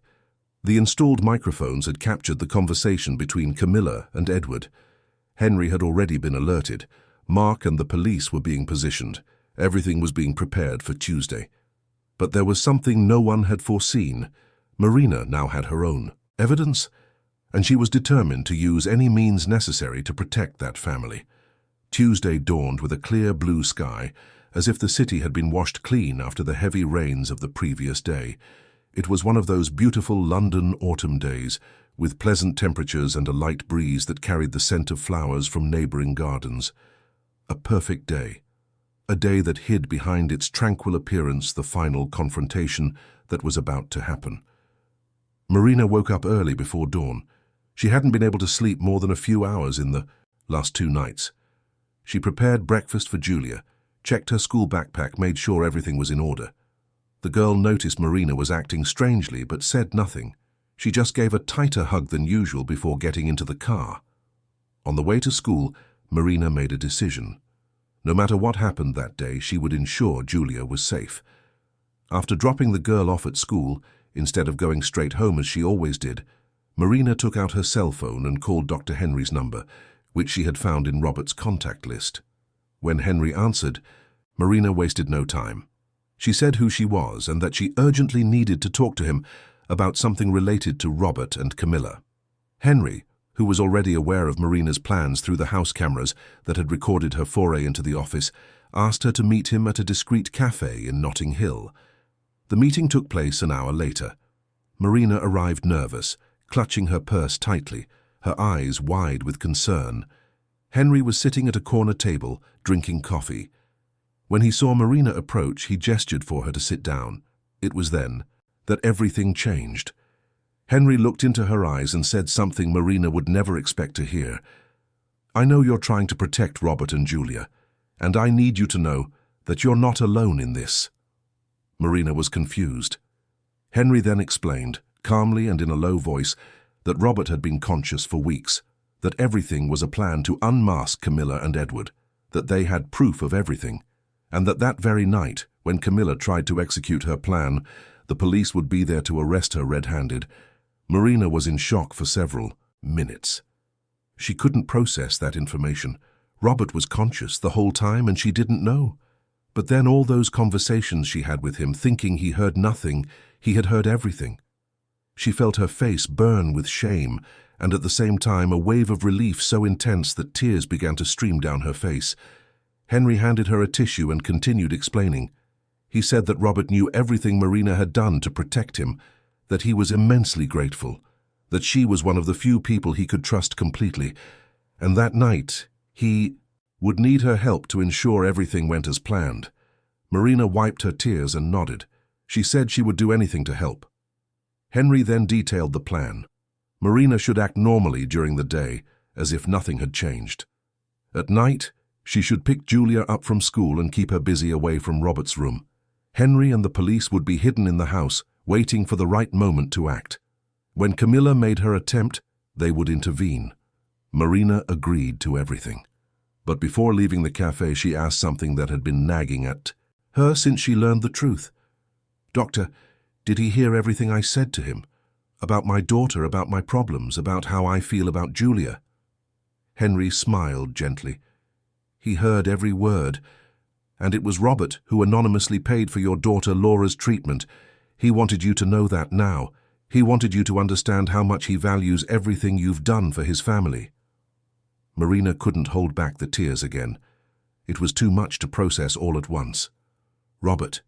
The installed microphones had captured the conversation between Camilla and Edward. Henry had already been alerted. Mark and the police were being positioned. Everything was being prepared for Tuesday. But there was something no one had foreseen. Marina now had her own evidence, and she was determined to use any means necessary to protect that family. Tuesday dawned with a clear blue sky, as if the city had been washed clean after the heavy rains of the previous day. It was one of those beautiful London autumn days, with pleasant temperatures and a light breeze that carried the scent of flowers from neighboring gardens. A perfect day. A day that hid behind its tranquil appearance the final confrontation that was about to happen. Marina woke up early before dawn. She hadn't been able to sleep more than a few hours in the last 2 nights. She prepared breakfast for Julia, checked her school backpack, made sure everything was in order. The girl noticed Marina was acting strangely but said nothing. She just gave a tighter hug than usual before getting into the car. On the way to school, Marina made a decision. No matter what happened that day, she would ensure Julia was safe. After dropping the girl off at school, instead of going straight home as she always did, Marina took out her cell phone and called Dr. Henry's number, which she had found in Robert's contact list. When Henry answered, Marina wasted no time. She said who she was and that she urgently needed to talk to him about something related to Robert and Camilla. Henry, who was already aware of Marina's plans through the house cameras that had recorded her foray into the office, asked her to meet him at a discreet cafe in Notting Hill. The meeting took place an hour later. Marina arrived nervous, clutching her purse tightly, her eyes wide with concern. Henry was sitting at a corner table, drinking coffee. When he saw Marina approach, he gestured for her to sit down. It was then that everything changed. Henry looked into her eyes and said something Marina would never expect to hear. "I know you're trying to protect Robert and Julia, and I need you to know that you're not alone in this." Marina was confused. Henry then explained, calmly and in a low voice, that Robert had been conscious for weeks, that everything was a plan to unmask Camilla and Edward, that they had proof of everything, and that very night, when Camilla tried to execute her plan, the police would be there to arrest her red-handed. Marina was in shock for several minutes. She couldn't process that information. Robert was conscious the whole time and she didn't know. But then all those conversations she had with him, thinking he heard nothing, he had heard everything. She felt her face burn with shame, and at the same time a wave of relief so intense that tears began to stream down her face. Henry handed her a tissue and continued explaining. He said that Robert knew everything Marina had done to protect him, that he was immensely grateful, that she was one of the few people he could trust completely, and that night he would need her help to ensure everything went as planned. Marina wiped her tears and nodded. She said she would do anything to help. Henry then detailed the plan. Marina should act normally during the day, as if nothing had changed. At night, she should pick Julia up from school and keep her busy away from Robert's room. Henry and the police would be hidden in the house, waiting for the right moment to act. When Camilla made her attempt, they would intervene. Marina agreed to everything. But before leaving the cafe, she asked something that had been nagging at her since she learned the truth. "Doctor, did he hear everything I said to him? About my daughter, about my problems, about how I feel about Julia?" Henry smiled gently. "He heard every word. And it was Robert who anonymously paid for your daughter Laura's treatment. He wanted you to know that now. He wanted you to understand how much he values everything you've done for his family." Marina couldn't hold back the tears again. It was too much to process all at once. Robert,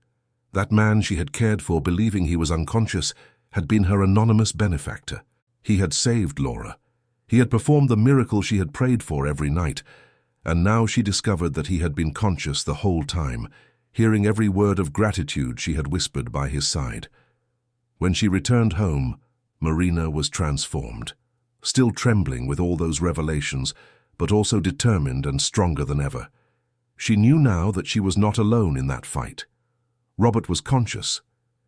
that man she had cared for, believing he was unconscious, had been her anonymous benefactor. He had saved Laura. He had performed the miracle she had prayed for every night, and now she discovered that he had been conscious the whole time, hearing every word of gratitude she had whispered by his side. When she returned home, Marina was transformed, still trembling with all those revelations, but also determined and stronger than ever. She knew now that she was not alone in that fight. Robert was conscious.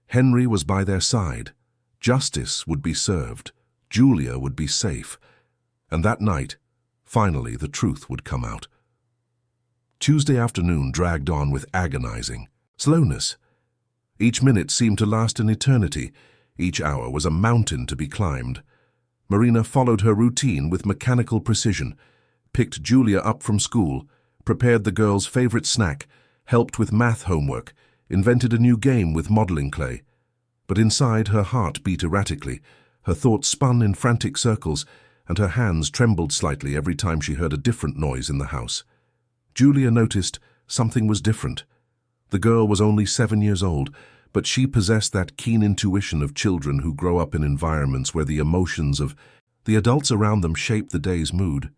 Henry was by their side. Justice would be served. Julia would be safe. And that night, finally, the truth would come out. Tuesday afternoon dragged on with agonizing slowness. Each minute seemed to last an eternity. Each hour was a mountain to be climbed. Marina followed her routine with mechanical precision, picked Julia up from school, prepared the girl's favorite snack, helped with math homework, invented a new game with modeling clay. But inside, her heart beat erratically, her thoughts spun in frantic circles, and her hands trembled slightly every time she heard a different noise in the house. Julia noticed something was different. The girl was only 7 years old, but she possessed that keen intuition of children who grow up in environments where the emotions of the adults around them shape the day's mood.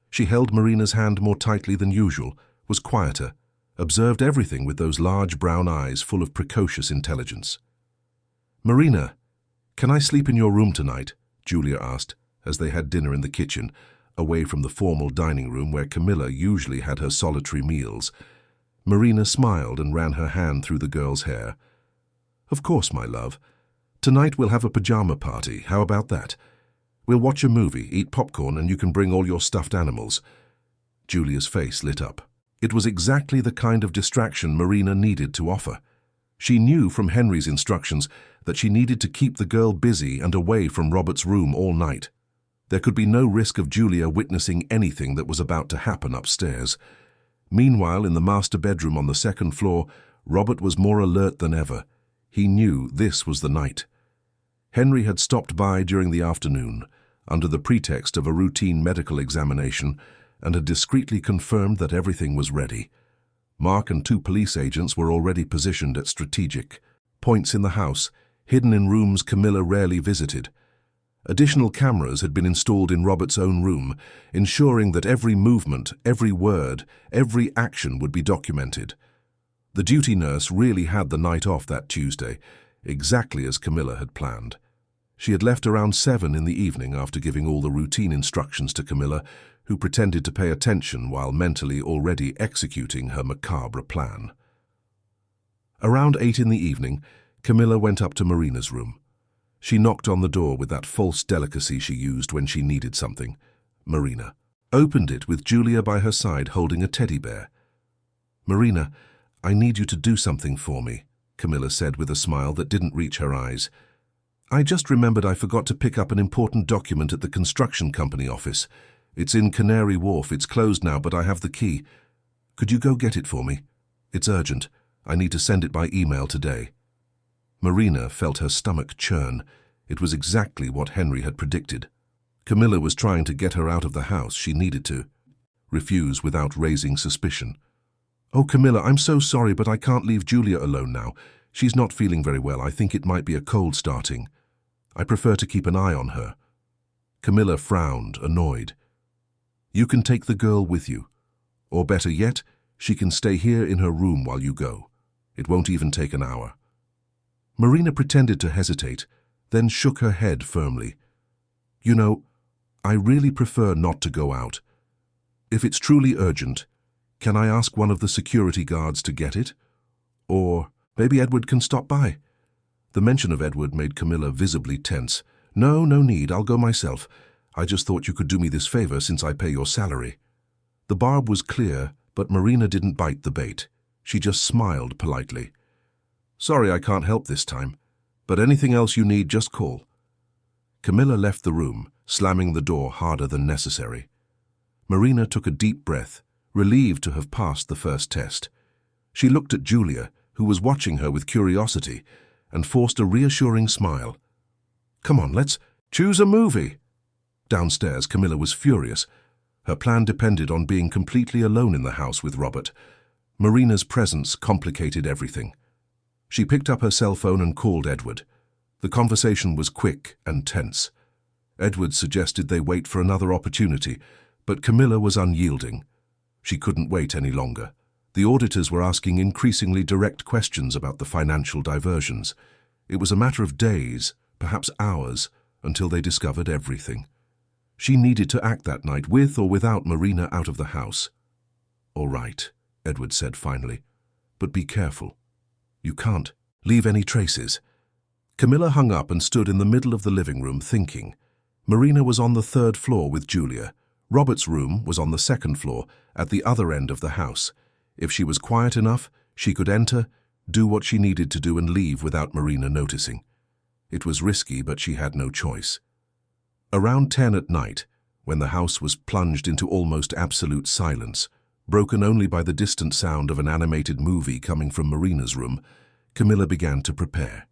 She held Marina's hand more tightly than usual, was quieter, observed everything with those large brown eyes full of precocious intelligence. "Marina, can I sleep in your room tonight?" Julia asked, as they had dinner in the kitchen, away from the formal dining room where Camilla usually had her solitary meals. Marina smiled and ran her hand through the girl's hair. "Of course, my love. Tonight we'll have a pajama party. How about that? We'll watch a movie, eat popcorn, and you can bring all your stuffed animals." Julia's face lit up. It was exactly the kind of distraction Marina needed to offer. She knew from Henry's instructions that she needed to keep the girl busy and away from Robert's room all night. There could be no risk of Julia witnessing anything that was about to happen upstairs. Meanwhile, in the master bedroom on the second floor, Robert was more alert than ever. He knew this was the night. Henry had stopped by during the afternoon, under the pretext of a routine medical examination, and had discreetly confirmed that everything was ready. Mark and 2 police agents were already positioned at strategic points in the house, hidden in rooms Camilla rarely visited. Additional cameras had been installed in Robert's own room, ensuring that every movement, every word, every action would be documented. The duty nurse really had the night off that Tuesday, exactly as Camilla had planned. She had left around 7 in the evening after giving all the routine instructions to Camilla, who pretended to pay attention while mentally already executing her macabre plan. Around 8 in the evening, Camilla went up to Marina's room. She knocked on the door with that false delicacy she used when she needed something. Marina opened it with Julia by her side holding a teddy bear. "Marina, I need you to do something for me," Camilla said with a smile that didn't reach her eyes. "I just remembered I forgot to pick up an important document at the construction company office. It's in Canary Wharf. It's closed now, but I have the key. Could you go get it for me? It's urgent. I need to send it by email today." Marina felt her stomach churn. It was exactly what Henry had predicted. Camilla was trying to get her out of the house. She needed to refuse without raising suspicion. "Oh, Camilla, I'm so sorry, but I can't leave Julia alone now. She's not feeling very well. I think it might be a cold starting. I prefer to keep an eye on her." Camilla frowned, annoyed. "You can take the girl with you. Or better yet, she can stay here in her room while you go. It won't even take an hour." Marina pretended to hesitate, then shook her head firmly. "You know, I really prefer not to go out. If it's truly urgent, can I ask one of the security guards to get it? Or maybe Edward can stop by." The mention of Edward made Camilla visibly tense. "No need, I'll go myself. I just thought you could do me this favor since I pay your salary." The barb was clear, but Marina didn't bite the bait. She just smiled politely. "Sorry I can't help this time, but anything else you need, just call." Camilla left the room, slamming the door harder than necessary. Marina took a deep breath, relieved to have passed the first test. She looked at Julia, who was watching her with curiosity, and forced a reassuring smile. "Come on, let's choose a movie." Downstairs, Camilla was furious. Her plan depended on being completely alone in the house with Robert. Marina's presence complicated everything. She picked up her cell phone and called Edward. The conversation was quick and tense. Edward suggested they wait for another opportunity, but Camilla was unyielding. She couldn't wait any longer. The auditors were asking increasingly direct questions about the financial diversions. It was a matter of days, perhaps hours, until they discovered everything. She needed to act that night, with or without Marina out of the house. "All right," Edward said finally, "but be careful. You can't leave any traces." Camilla hung up and stood in the middle of the living room thinking. Marina was on the 3rd floor with Julia. Robert's room was on the 2nd floor, at the other end of the house. If she was quiet enough, she could enter, do what she needed to do and leave without Marina noticing. It was risky, but she had no choice. Around 10 at night, when the house was plunged into almost absolute silence, broken only by the distant sound of an animated movie coming from Marina's room, Camilla began to prepare.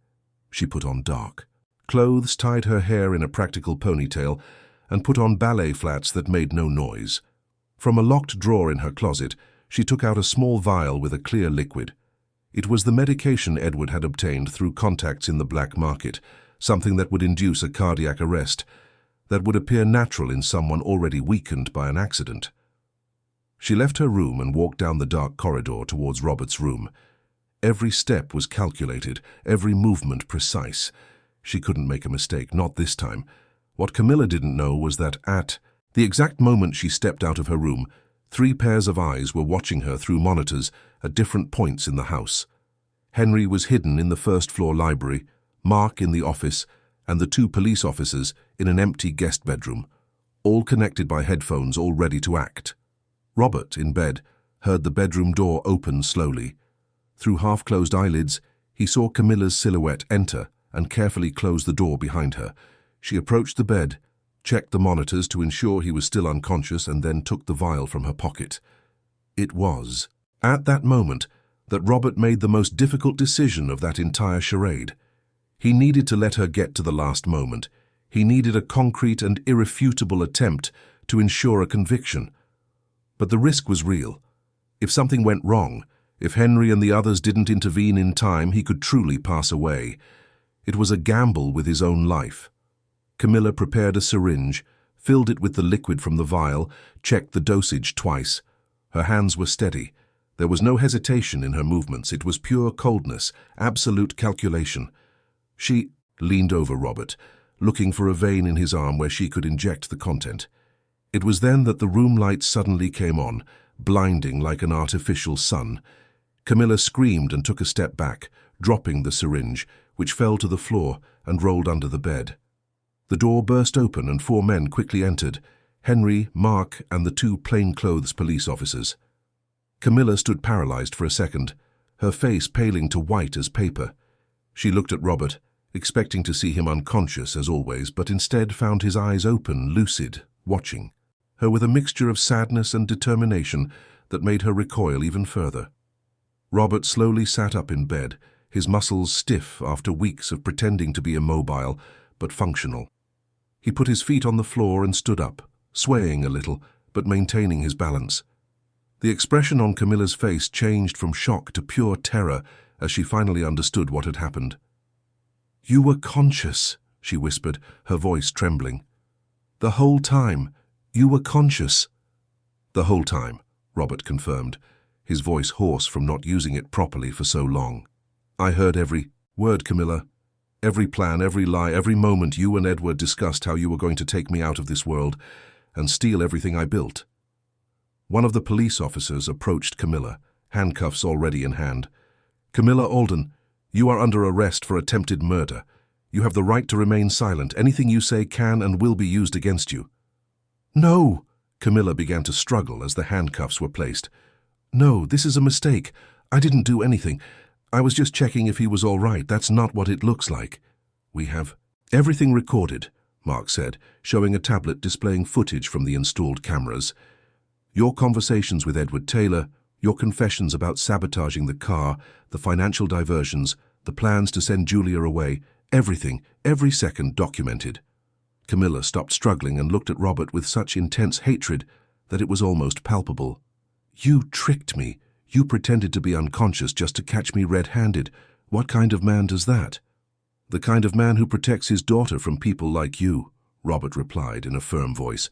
She put on dark clothes, tied her hair in a practical ponytail, and put on ballet flats that made no noise. From a locked drawer in her closet, she took out a small vial with a clear liquid. It was the medication Edward had obtained through contacts in the black market, something that would induce a cardiac arrest, that would appear natural in someone already weakened by an accident. She left her room and walked down the dark corridor towards Robert's room. Every step was calculated, every movement precise. She couldn't make a mistake, not this time. What Camilla didn't know was that at the exact moment she stepped out of her room, 3 pairs of eyes were watching her through monitors at different points in the house. Henry was hidden in the 1st floor library, Mark in the office, and the 2 police officers in an empty guest bedroom, all connected by headphones, all ready to act. Robert, in bed, heard the bedroom door open slowly. Through half-closed eyelids, he saw Camilla's silhouette enter and carefully close the door behind her. She approached the bed, checked the monitors to ensure he was still unconscious, and then took the vial from her pocket. It was, at that moment, that Robert made the most difficult decision of that entire charade. He needed to let her get to the last moment. He needed a concrete and irrefutable attempt to ensure a conviction. But the risk was real. If something went wrong, if Henry and the others didn't intervene in time, he could truly pass away. It was a gamble with his own life. Camilla prepared a syringe, filled it with the liquid from the vial, checked the dosage twice. Her hands were steady. There was no hesitation in her movements. It was pure coldness, absolute calculation. She leaned over Robert, looking for a vein in his arm where she could inject the content. It was then that the room lights suddenly came on, blinding like an artificial sun. Camilla screamed and took a step back, dropping the syringe, which fell to the floor and rolled under the bed. The door burst open and 4 men quickly entered, Henry, Mark, and the 2 plainclothes police officers. Camilla stood paralyzed for a second, her face paling to white as paper. She looked at Robert, expecting to see him unconscious as always, but instead found his eyes open, lucid, watching her with a mixture of sadness and determination that made her recoil even further. Robert slowly sat up in bed, his muscles stiff after weeks of pretending to be immobile but functional. He put his feet on the floor and stood up, swaying a little but maintaining his balance. The expression on Camilla's face changed from shock to pure terror as she finally understood what had happened. "You were conscious," she whispered, her voice trembling. "The whole time, you were conscious." "The whole time," Robert confirmed, his voice hoarse from not using it properly for so long. "I heard every word, Camilla. Every plan, every lie, every moment you and Edward discussed how you were going to take me out of this world and steal everything I built." One of the police officers approached Camilla, handcuffs already in hand. "Camilla Alden, you are under arrest for attempted murder. You have the right to remain silent. Anything you say can and will be used against you." "No!" Camilla began to struggle as the handcuffs were placed. "No, this is a mistake. I didn't do anything. I was just checking if he was all right. That's not what it looks like." "We have everything recorded," Mark said, showing a tablet displaying footage from the installed cameras. "Your conversations with Edward Taylor, your confessions about sabotaging the car, the financial diversions, the plans to send Julia away, everything, every second documented." Camilla stopped struggling and looked at Robert with such intense hatred that it was almost palpable. "You tricked me. You pretended to be unconscious just to catch me red-handed. What kind of man does that?" "The kind of man who protects his daughter from people like you," Robert replied in a firm voice.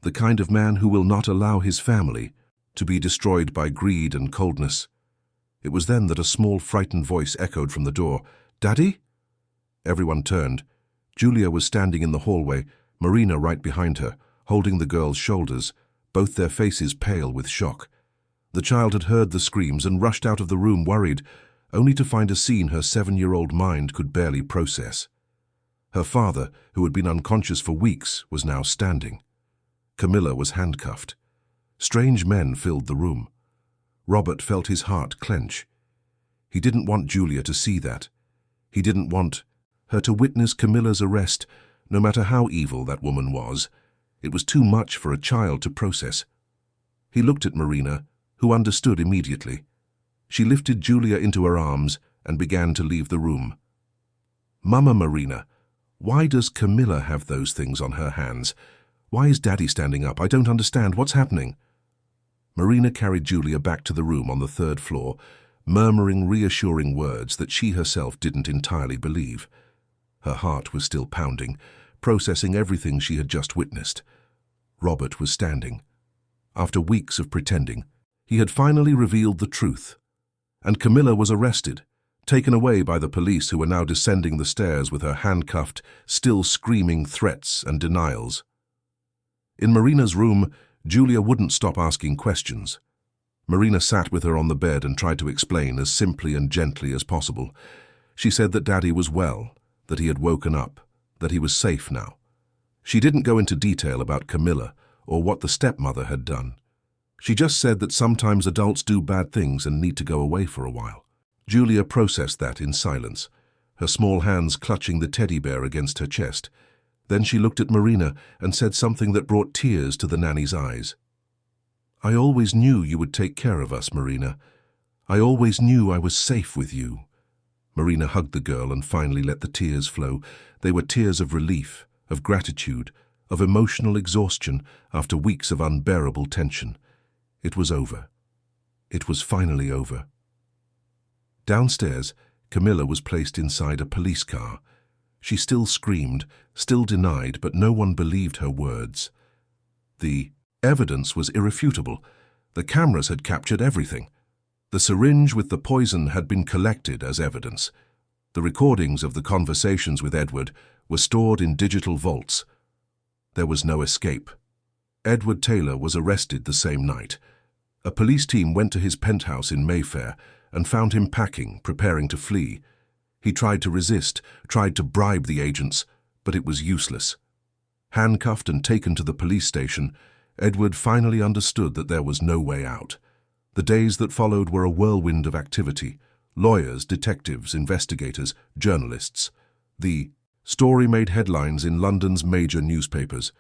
"The kind of man who will not allow his family to be destroyed by greed and coldness." It was then that a small, frightened voice echoed from the door. "Daddy?" Everyone turned. Julia was standing in the hallway, Marina right behind her, holding the girl's shoulders, both their faces pale with shock. The child had heard the screams and rushed out of the room worried, only to find a scene her 7-year-old mind could barely process. Her father, who had been unconscious for weeks, was now standing. Camilla was handcuffed. Strange men filled the room. Robert felt his heart clench. He didn't want Julia to see that. He didn't want her to witness Camilla's arrest, no matter how evil that woman was. It was too much for a child to process. He looked at Marina, who understood immediately. She lifted Julia into her arms and began to leave the room. "Mama Marina, why does Camilla have those things on her hands? Why is Daddy standing up? I don't understand. What's happening?" Marina carried Julia back to the room on the 3rd floor, murmuring reassuring words that she herself didn't entirely believe. Her heart was still pounding, processing everything she had just witnessed. Robert was standing. After weeks of pretending, he had finally revealed the truth. And Camilla was arrested, taken away by the police who were now descending the stairs with her handcuffed, still screaming threats and denials. In Marina's room, Julia wouldn't stop asking questions. Marina sat with her on the bed and tried to explain as simply and gently as possible. She said that Daddy was well, that he had woken up, that he was safe now. She didn't go into detail about Camilla or what the stepmother had done. She just said that sometimes adults do bad things and need to go away for a while. Julia processed that in silence, her small hands clutching the teddy bear against her chest. Then she looked at Marina and said something that brought tears to the nanny's eyes. I always knew you would take care of us, Marina. I always knew I was safe with you." Marina hugged the girl and finally let the tears flow. They were tears of relief, of gratitude, of emotional exhaustion after weeks of unbearable tension. It was over. It was finally over. Downstairs, Camilla was placed inside a police car. She still screamed, still denied, but no one believed her words. The evidence was irrefutable. The cameras had captured everything. The syringe with the poison had been collected as evidence. The recordings of the conversations with Edward were stored in digital vaults. There was no escape. Edward Taylor was arrested the same night. A police team went to his penthouse in Mayfair and found him packing, preparing to flee. He tried to resist, tried to bribe the agents, but it was useless. Handcuffed and taken to the police station, Edward finally understood that there was no way out. The days that followed were a whirlwind of activity. Lawyers, detectives, investigators, journalists. The story made headlines in London's major newspapers.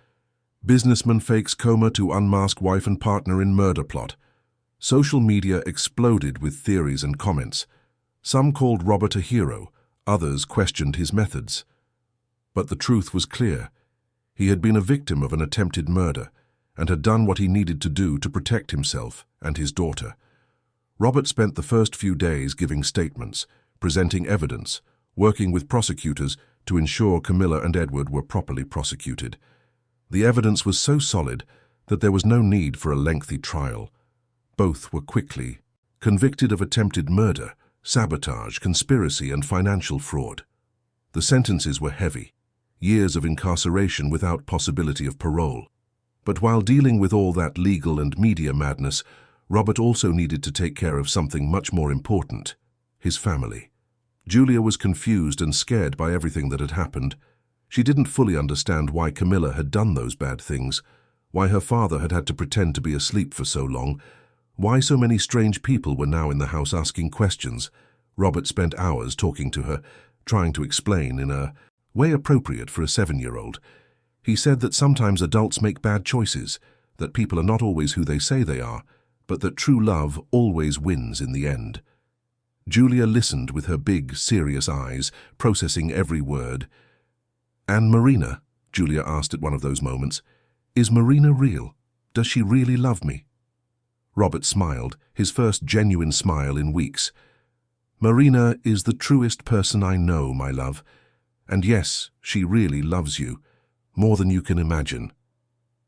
Businessman fakes Coma to unmask wife and partner in murder plot. Social media exploded with theories and comments. Some called Robert a hero, others questioned his methods. But the truth was clear. He had been a victim of an attempted murder and had done what he needed to do to protect himself and his daughter. Robert spent the first few days giving statements, presenting evidence, working with prosecutors to ensure Camilla and Edward were properly prosecuted. The evidence was so solid that there was no need for a lengthy trial. Both were quickly convicted of attempted murder, sabotage, conspiracy, and financial fraud. The sentences were heavy, years of incarceration without possibility of parole. But while dealing with all that legal and media madness, Robert also needed to take care of something much more important: his family. Julia was confused and scared by everything that had happened. She didn't fully understand why Camilla had done those bad things, why her father had had to pretend to be asleep for so long, why so many strange people were now in the house asking questions. Robert spent hours talking to her, trying to explain in a way appropriate for a 7-year-old. He said that sometimes adults make bad choices, that people are not always who they say they are, but that true love always wins in the end. Julia listened with her big, serious eyes, processing every word. "And Marina," Julia asked at one of those moments, "is Marina real? Does she really love me?" Robert smiled, his first genuine smile in weeks. "Marina is the truest person I know, my love. And yes, she really loves you, more than you can imagine."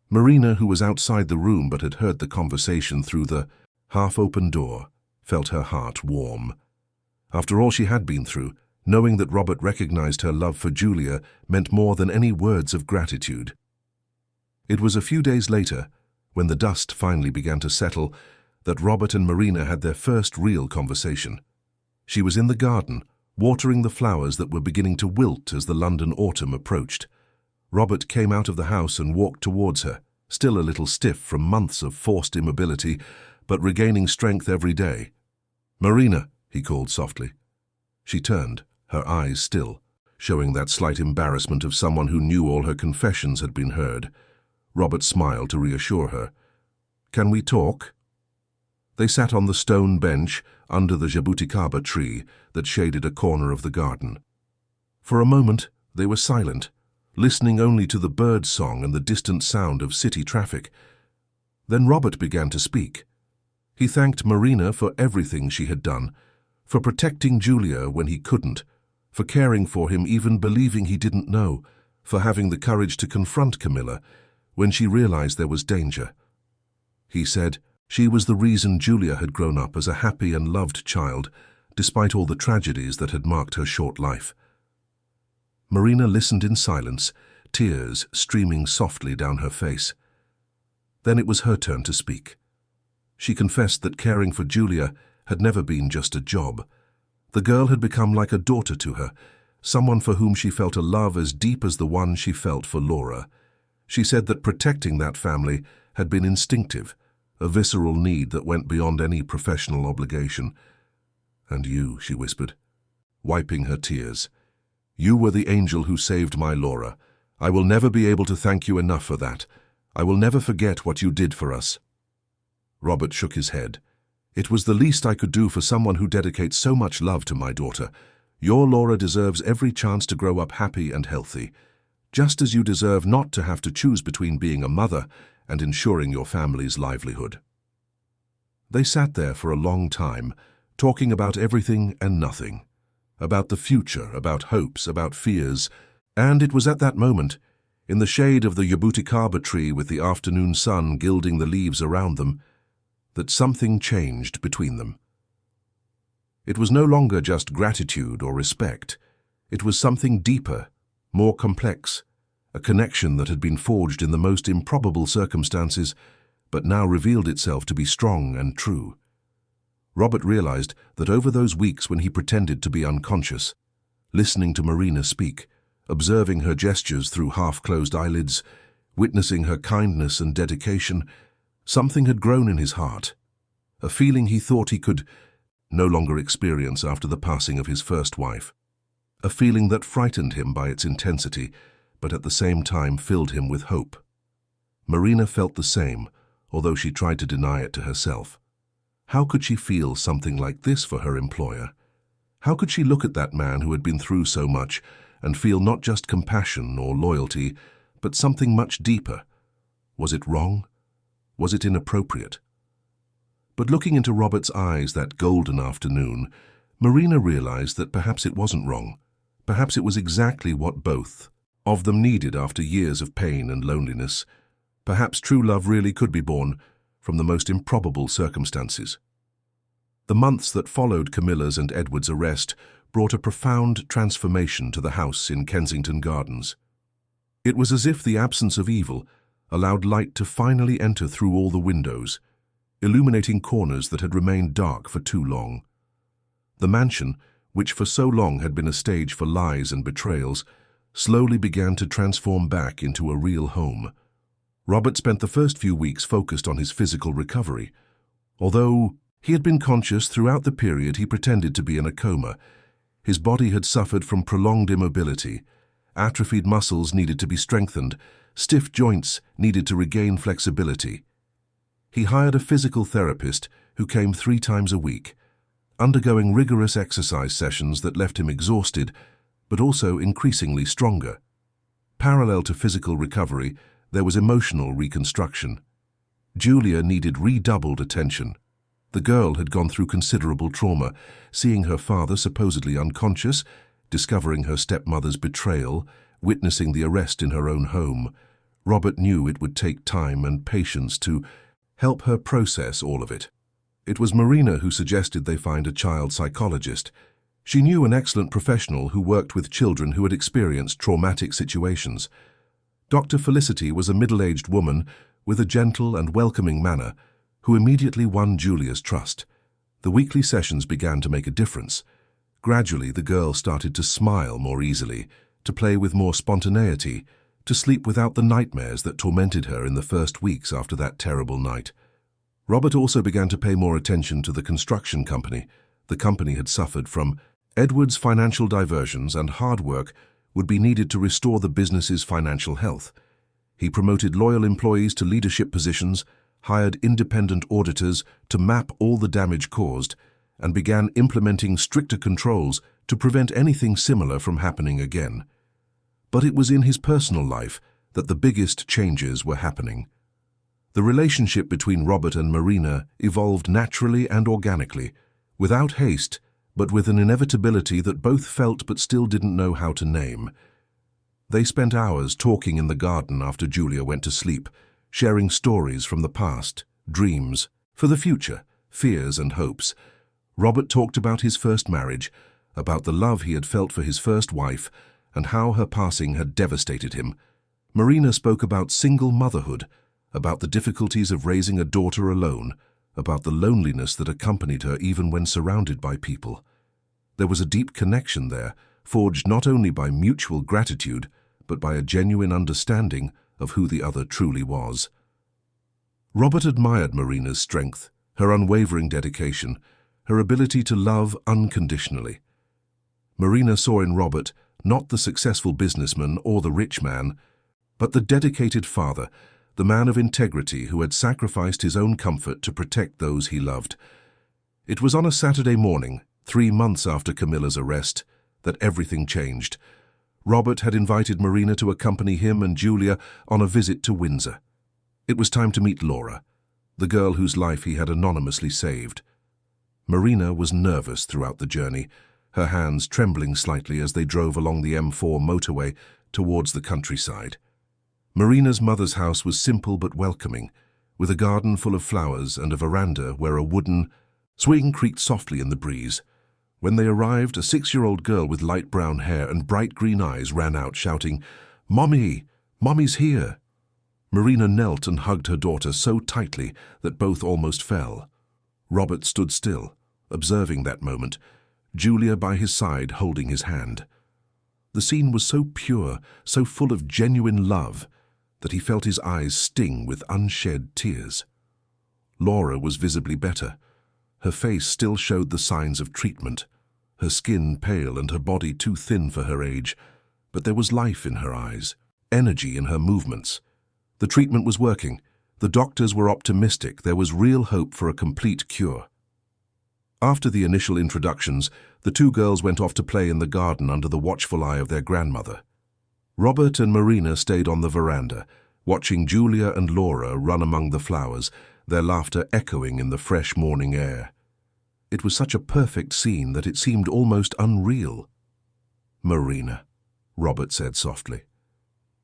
Marina, who was outside the room but had heard the conversation through the half-open door, felt her heart warm. After all she had been through, knowing that Robert recognized her love for Julia meant more than any words of gratitude. It was a few days later, when the dust finally began to settle, that Robert and Marina had their first real conversation. She was in the garden, watering the flowers that were beginning to wilt as the London autumn approached. Robert came out of the house and walked towards her, still a little stiff from months of forced immobility, but regaining strength every day. "Marina," he called softly. She turned, her eyes still, showing that slight embarrassment of someone who knew all her confessions had been heard. Robert smiled to reassure her. "Can we talk?" They sat on the stone bench under the jabuticaba tree that shaded a corner of the garden. For a moment, they were silent, listening only to the bird song and the distant sound of city traffic. Then Robert began to speak. He thanked Marina for everything she had done, for protecting Julia when he couldn't, for caring for him even believing he didn't know, for having the courage to confront Camilla when she realized there was danger. He said she was the reason Julia had grown up as a happy and loved child, despite all the tragedies that had marked her short life. Marina listened in silence, tears streaming softly down her face. Then it was her turn to speak. She confessed that caring for Julia had never been just a job. The girl had become like a daughter to her, someone for whom she felt a love as deep as the one she felt for Laura. She said that protecting that family had been instinctive, a visceral need that went beyond any professional obligation. "And you," she whispered, wiping her tears. "You were the angel who saved my Laura. I will never be able to thank you enough for that. I will never forget what you did for us." Robert shook his head. "It was the least I could do for someone who dedicates so much love to my daughter. Your Laura deserves every chance to grow up happy and healthy, just as you deserve not to have to choose between being a mother and ensuring your family's livelihood." They sat there for a long time, talking about everything and nothing. About the future, about hopes, about fears, and it was at that moment, in the shade of the jabuticaba tree with the afternoon sun gilding the leaves around them, that something changed between them. It was no longer just gratitude or respect. It was something deeper, more complex, a connection that had been forged in the most improbable circumstances, but now revealed itself to be strong and true. Robert realized that over those weeks when he pretended to be unconscious, listening to Marina speak, observing her gestures through half-closed eyelids, witnessing her kindness and dedication, something had grown in his heart, a feeling he thought he could no longer experience after the passing of his first wife, a feeling that frightened him by its intensity, but at the same time filled him with hope. Marina felt the same, although she tried to deny it to herself. How could she feel something like this for her employer? How could she look at that man who had been through so much and feel not just compassion or loyalty, but something much deeper? Was it wrong? Was it inappropriate? But looking into Robert's eyes that golden afternoon, Marina realized that perhaps it wasn't wrong. Perhaps it was exactly what both of them needed after years of pain and loneliness. Perhaps true love really could be born from the most improbable circumstances. The months that followed Camilla's and Edward's arrest brought a profound transformation to the house in Kensington Gardens. It was as if the absence of evil allowed light to finally enter through all the windows, illuminating corners that had remained dark for too long. The mansion, which for so long had been a stage for lies and betrayals, slowly began to transform back into a real home. Robert spent the first few weeks focused on his physical recovery. Although he had been conscious throughout the period he pretended to be in a coma, his body had suffered from prolonged immobility. Atrophied muscles needed to be strengthened, stiff joints needed to regain flexibility. He hired a physical therapist who came 3 times a week, undergoing rigorous exercise sessions that left him exhausted, but also increasingly stronger. Parallel to physical recovery, there was emotional reconstruction. Julia needed redoubled attention. The girl had gone through considerable trauma, seeing her father supposedly unconscious, discovering her stepmother's betrayal, witnessing the arrest in her own home. Robert knew it would take time and patience to help her process all of it. It was Marina who suggested they find a child psychologist. She knew an excellent professional who worked with children who had experienced traumatic situations. Dr. Felicity was a middle-aged woman with a gentle and welcoming manner who immediately won Julia's trust. The weekly sessions began to make a difference. Gradually, the girl started to smile more easily, to play with more spontaneity, to sleep without the nightmares that tormented her in the first weeks after that terrible night. Robert also began to pay more attention to the construction company. The company had suffered from Edward's financial diversions, and hard work would be needed to restore the business's financial health. He promoted loyal employees to leadership positions, hired independent auditors to map all the damage caused, and began implementing stricter controls to prevent anything similar from happening again. But it was in his personal life that the biggest changes were happening. The relationship between Robert and Marina evolved naturally and organically, without haste, but with an inevitability that both felt but still didn't know how to name. They spent hours talking in the garden after Julia went to sleep, sharing stories from the past, dreams for the future, fears and hopes. Robert talked about his first marriage, about the love he had felt for his first wife, and how her passing had devastated him. Marina spoke about single motherhood, about the difficulties of raising a daughter alone, about the loneliness that accompanied her even when surrounded by people. There was a deep connection there, forged not only by mutual gratitude, but by a genuine understanding of who the other truly was. Robert admired Marina's strength, her unwavering dedication, her ability to love unconditionally. Marina saw in Robert not the successful businessman or the rich man, but the dedicated father, the man of integrity who had sacrificed his own comfort to protect those he loved. It was on a Saturday morning, 3 months after Camilla's arrest, that everything changed. Robert had invited Marina to accompany him and Julia on a visit to Windsor. It was time to meet Laura, the girl whose life he had anonymously saved. Marina was nervous throughout the journey, her hands trembling slightly as they drove along the M4 motorway towards the countryside. Marina's mother's house was simple but welcoming, with a garden full of flowers and a veranda where a wooden swing creaked softly in the breeze. When they arrived, a 6-year-old girl with light brown hair and bright green eyes ran out shouting, "Mommy! Mommy's here!" Marina knelt and hugged her daughter so tightly that both almost fell. Robert stood still, observing that moment, Julia by his side holding his hand. The scene was so pure, so full of genuine love, that he felt his eyes sting with unshed tears. Laura was visibly better. Her face still showed the signs of treatment, her skin pale and her body too thin for her age, but there was life in her eyes, energy in her movements. The treatment was working. The doctors were optimistic. There was real hope for a complete cure. After the initial introductions, the two girls went off to play in the garden under the watchful eye of their grandmother. Robert and Marina stayed on the veranda, watching Julia and Laura run among the flowers, their laughter echoing in the fresh morning air. It was such a perfect scene that it seemed almost unreal. "Marina," Robert said softly.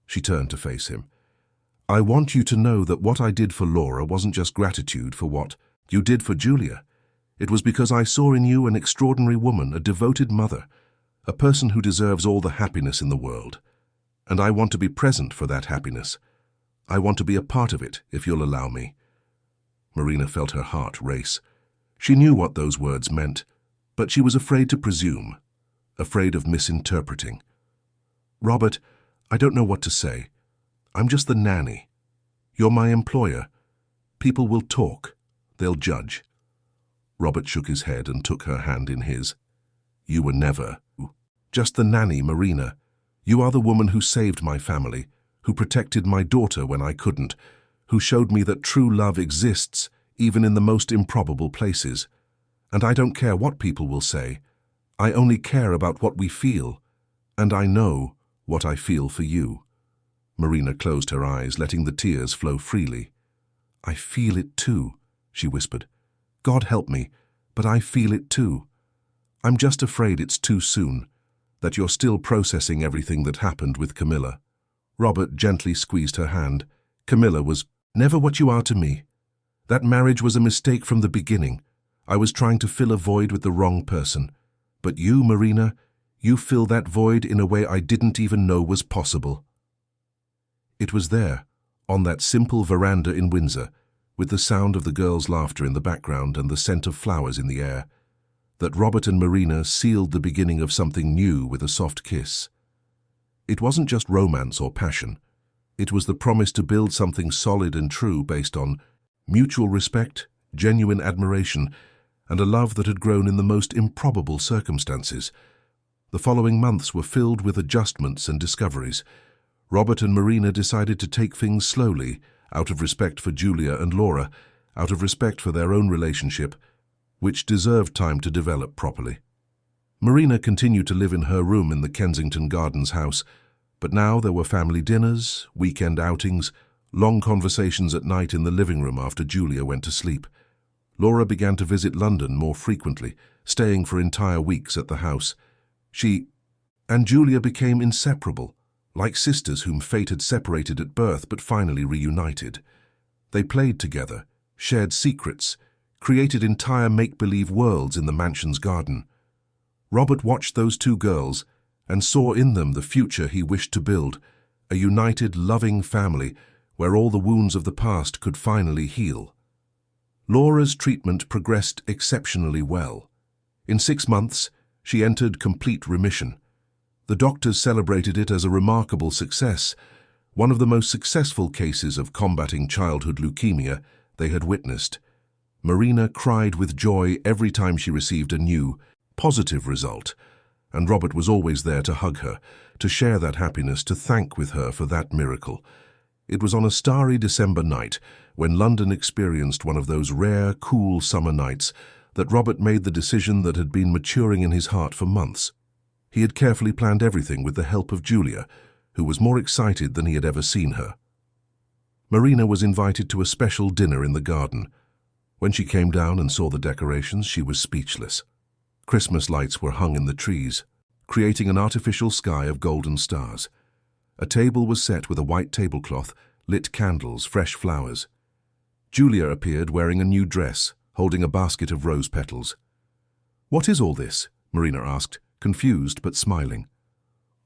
She turned to face him. "I want you to know that what I did for Laura wasn't just gratitude for what you did for Julia. It was because I saw in you an extraordinary woman, a devoted mother, a person who deserves all the happiness in the world. And I want to be present for that happiness. I want to be a part of it, if you'll allow me." Marina felt her heart race. She knew what those words meant, but she was afraid to presume, afraid of misinterpreting. "Robert, I don't know what to say. I'm just the nanny. You're my employer. People will talk. They'll judge." Robert shook his head and took her hand in his. "You were never just the nanny, Marina. You are the woman who saved my family, who protected my daughter when I couldn't, who showed me that true love exists even in the most improbable places. And I don't care what people will say. I only care about what we feel, and I know what I feel for you." Marina closed her eyes, letting the tears flow freely. "I feel it too," she whispered. "God help me, but I feel it too. I'm just afraid it's too soon, that you're still processing everything that happened with Camilla." Robert gently squeezed her hand. "Camilla was never what you are to me. That marriage was a mistake from the beginning. I was trying to fill a void with the wrong person. But you, Marina, you fill that void in a way I didn't even know was possible." It was there, on that simple veranda in Windsor, with the sound of the girls' laughter in the background and the scent of flowers in the air, that Robert and Marina sealed the beginning of something new with a soft kiss. It wasn't just romance or passion. It was the promise to build something solid and true based on mutual respect, genuine admiration, and a love that had grown in the most improbable circumstances. The following months were filled with adjustments and discoveries. Robert and Marina decided to take things slowly, out of respect for Julia and Laura, out of respect for their own relationship, which deserved time to develop properly. Marina continued to live in her room in the Kensington Gardens house, but now there were family dinners, weekend outings, long conversations at night in the living room after Julia went to sleep. Laura began to visit London more frequently, staying for entire weeks at the house. She and Julia became inseparable, like sisters whom fate had separated at birth but finally reunited. They played together, shared secrets, created entire make-believe worlds in the mansion's garden. Robert watched those two girls and saw in them the future he wished to build, a united, loving family where all the wounds of the past could finally heal. Laura's treatment progressed exceptionally well. In 6 months, she entered complete remission. The doctors celebrated it as a remarkable success, one of the most successful cases of combating childhood leukemia they had witnessed. Marina cried with joy every time she received a new, positive result, and Robert was always there to hug her, to share that happiness, to thank with her for that miracle. It was on a starry December night, when London experienced one of those rare, cool summer nights, that Robert made the decision that had been maturing in his heart for months. He had carefully planned everything with the help of Julia, who was more excited than he had ever seen her. Marina was invited to a special dinner in the garden. When she came down and saw the decorations, she was speechless. Christmas lights were hung in the trees, creating an artificial sky of golden stars. A table was set with a white tablecloth, lit candles, fresh flowers. Julia appeared wearing a new dress, holding a basket of rose petals. "What is all this?" Marina asked, confused but smiling.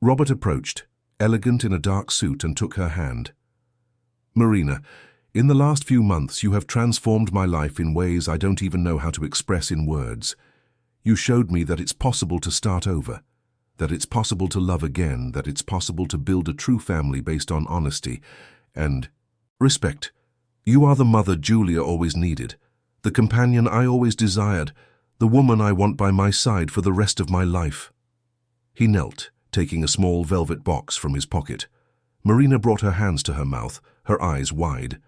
Robert approached, elegant in a dark suit, and took her hand. "Marina, in the last few months you have transformed my life in ways I don't even know how to express in words. You showed me that it's possible to start over, that it's possible to love again, that it's possible to build a true family based on honesty and respect. You are the mother Julia always needed, the companion I always desired, the woman I want by my side for the rest of my life." He knelt, taking a small velvet box from his pocket. Marina brought her hands to her mouth, her eyes wide.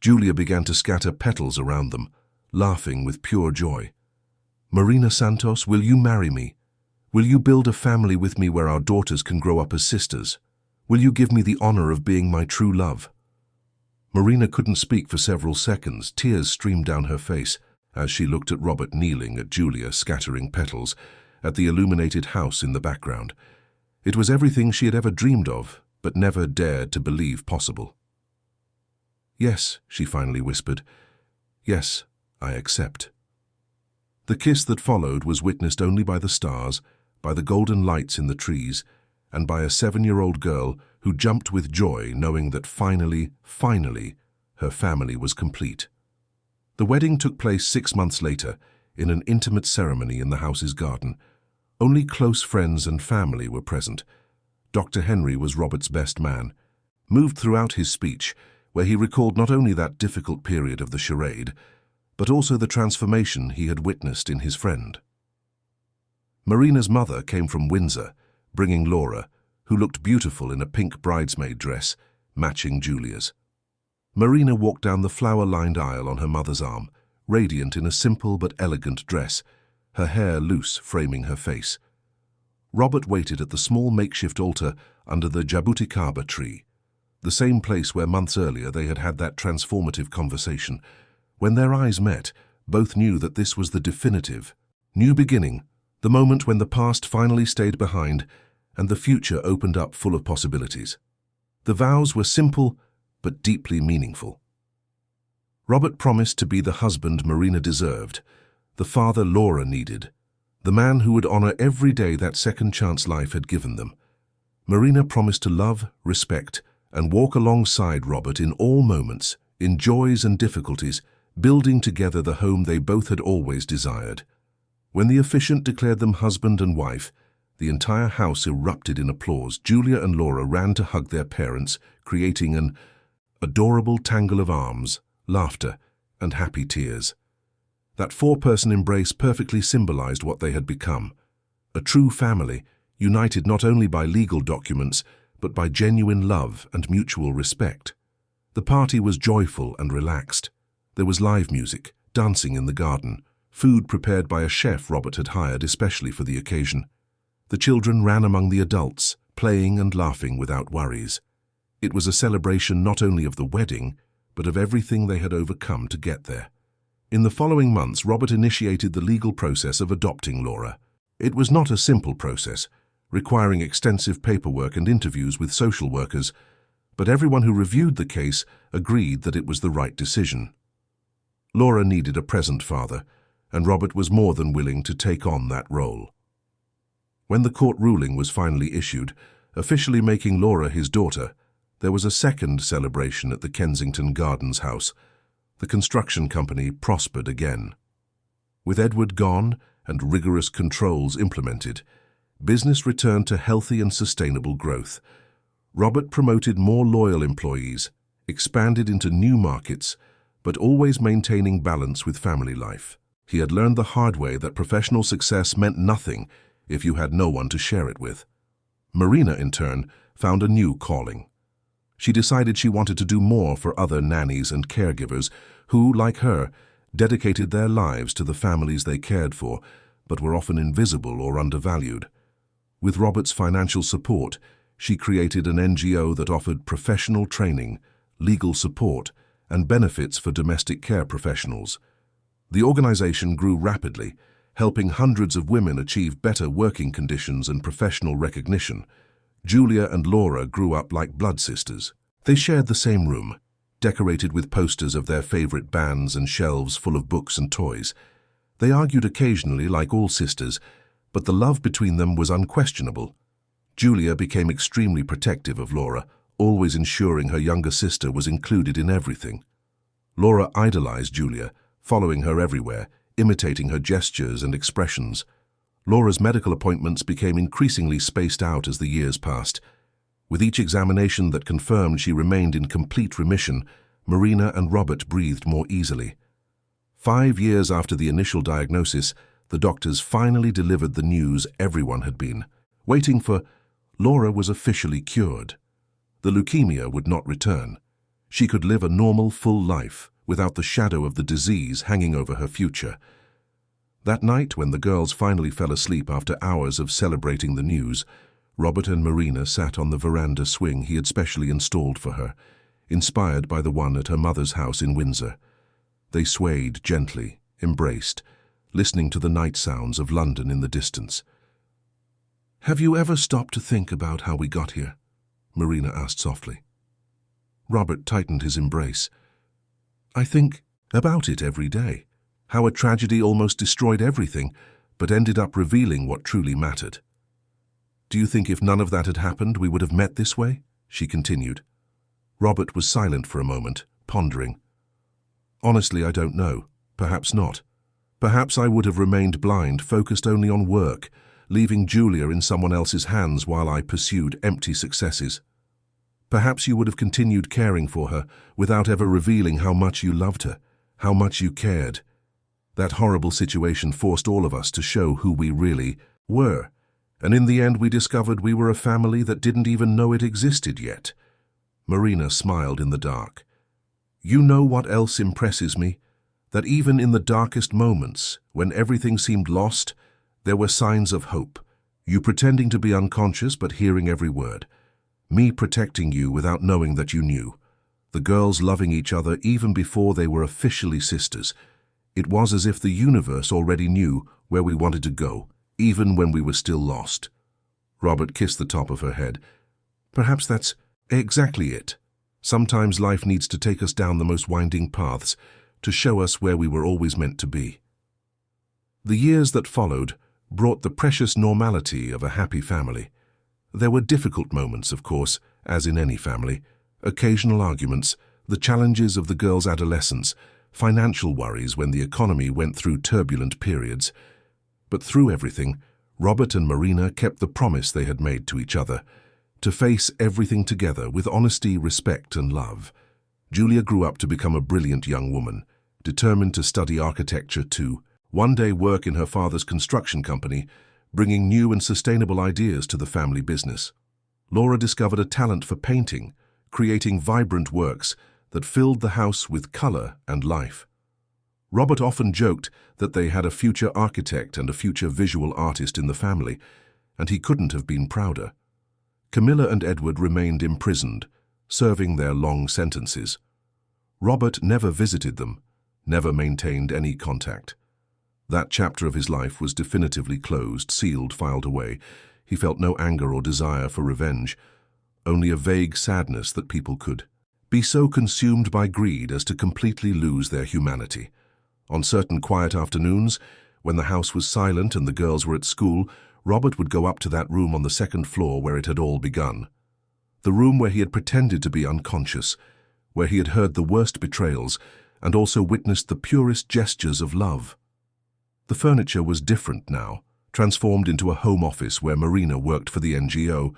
Julia began to scatter petals around them, laughing with pure joy. "Marina Santos, will you marry me? Will you build a family with me where our daughters can grow up as sisters? Will you give me the honor of being my true love?" Marina couldn't speak for several seconds. Tears streamed down her face as she looked at Robert kneeling, at Julia scattering petals, at the illuminated house in the background. It was everything she had ever dreamed of, but never dared to believe possible. "Yes," she finally whispered. "Yes, I accept." The kiss that followed was witnessed only by the stars, by the golden lights in the trees, and by a 7-year-old girl who jumped with joy knowing that finally, her family was complete. The wedding took place 6 months later, in an intimate ceremony in the house's garden. Only close friends and family were present. Dr. Henry was Robert's best man, moved throughout his speech, where he recalled not only that difficult period of the charade, but also the transformation he had witnessed in his friend. Marina's mother came from Windsor, bringing Laura, who looked beautiful in a pink bridesmaid dress, matching Julia's. Marina walked down the flower-lined aisle on her mother's arm, radiant in a simple but elegant dress, her hair loose framing her face. Robert waited at the small makeshift altar under the jabuticaba tree, the same place where months earlier they had had that transformative conversation. When their eyes met, both knew that this was the definitive, new beginning, the moment when the past finally stayed behind and the future opened up full of possibilities. The vows were simple but deeply meaningful. Robert promised to be the husband Marina deserved, the father Laura needed, the man who would honor every day that second chance life had given them. Marina promised to love, respect, and walk alongside Robert in all moments, in joys and difficulties, building together the home they both had always desired. When the officiant declared them husband and wife, the entire house erupted in applause. Julia and Laura ran to hug their parents, creating an adorable tangle of arms, laughter, and happy tears. That 4-person embrace perfectly symbolized what they had become, a true family, united not only by legal documents, but by genuine love and mutual respect. The party was joyful and relaxed. There was live music, dancing in the garden, food prepared by a chef Robert had hired especially for the occasion. The children ran among the adults, playing and laughing without worries. It was a celebration not only of the wedding, but of everything they had overcome to get there. In the following months, Robert initiated the legal process of adopting Laura. It was not a simple process, requiring extensive paperwork and interviews with social workers, but everyone who reviewed the case agreed that it was the right decision. Laura needed a present father, and Robert was more than willing to take on that role. When the court ruling was finally issued, officially making Laura his daughter, there was a second celebration at the Kensington Gardens house. The construction company prospered again. With Edward gone and rigorous controls implemented, business returned to healthy and sustainable growth. Robert promoted more loyal employees, expanded into new markets, but always maintaining balance with family life. He had learned the hard way that professional success meant nothing if you had no one to share it with. Marina, in turn, found a new calling. She decided she wanted to do more for other nannies and caregivers who, like her, dedicated their lives to the families they cared for, but were often invisible or undervalued. With Robert's financial support, she created an NGO that offered professional training, legal support, and benefits for domestic care professionals. The organization grew rapidly, helping hundreds of women achieve better working conditions and professional recognition. Julia and Laura grew up like blood sisters. They shared the same room, decorated with posters of their favorite bands and shelves full of books and toys. They argued occasionally like all sisters, but the love between them was unquestionable. Julia became extremely protective of Laura, always ensuring her younger sister was included in everything. Laura idolized Julia, following her everywhere, imitating her gestures and expressions. Laura's medical appointments became increasingly spaced out as the years passed. With each examination that confirmed she remained in complete remission, Marina and Robert breathed more easily. 5 years after the initial diagnosis, the doctors finally delivered the news everyone had been waiting for. Laura was officially cured. The leukemia would not return. She could live a normal, full life without the shadow of the disease hanging over her future. That night, when the girls finally fell asleep after hours of celebrating the news, Robert and Marina sat on the veranda swing he had specially installed for her, inspired by the one at her mother's house in Windsor. They swayed gently, embraced, listening to the night sounds of London in the distance. "Have you ever stopped to think about how we got here?" Marina asked softly. Robert tightened his embrace. "I think about it every day, how a tragedy almost destroyed everything, but ended up revealing what truly mattered." "Do you think if none of that had happened, we would have met this way?" she continued. Robert was silent for a moment, pondering. "Honestly, I don't know. Perhaps not. Perhaps I would have remained blind, focused only on work, leaving Julia in someone else's hands while I pursued empty successes. Perhaps you would have continued caring for her without ever revealing how much you loved her, how much you cared. That horrible situation forced all of us to show who we really were, and in the end we discovered we were a family that didn't even know it existed yet." Marina smiled in the dark. "You know what else impresses me? That even in the darkest moments, when everything seemed lost, there were signs of hope. You pretending to be unconscious but hearing every word. Me protecting you without knowing that you knew. The girls loving each other even before they were officially sisters. It was as if the universe already knew where we wanted to go, even when we were still lost." Robert kissed the top of her head. "Perhaps that's exactly it. Sometimes life needs to take us down the most winding paths to show us where we were always meant to be." The years that followed brought the precious normality of a happy family. There were difficult moments, of course, as in any family, occasional arguments, the challenges of the girls' adolescence, financial worries when the economy went through turbulent periods. But through everything, Robert and Marina kept the promise they had made to each other, to face everything together with honesty, respect, and love. Julia grew up to become a brilliant young woman, determined to study architecture to one day work in her father's construction company, bringing new and sustainable ideas to the family business. Laura discovered a talent for painting, creating vibrant works that filled the house with color and life. Robert often joked that they had a future architect and a future visual artist in the family, and he couldn't have been prouder. Camilla and Edward remained imprisoned, serving their long sentences. Robert never visited them, never maintained any contact. That chapter of his life was definitively closed, sealed, filed away. He felt no anger or desire for revenge, only a vague sadness that people could be so consumed by greed as to completely lose their humanity. On certain quiet afternoons, when the house was silent and the girls were at school, Robert would go up to that room on the second floor where it had all begun. The room where he had pretended to be unconscious, where he had heard the worst betrayals and also witnessed the purest gestures of love. The furniture was different now, transformed into a home office where Marina worked for the NGO,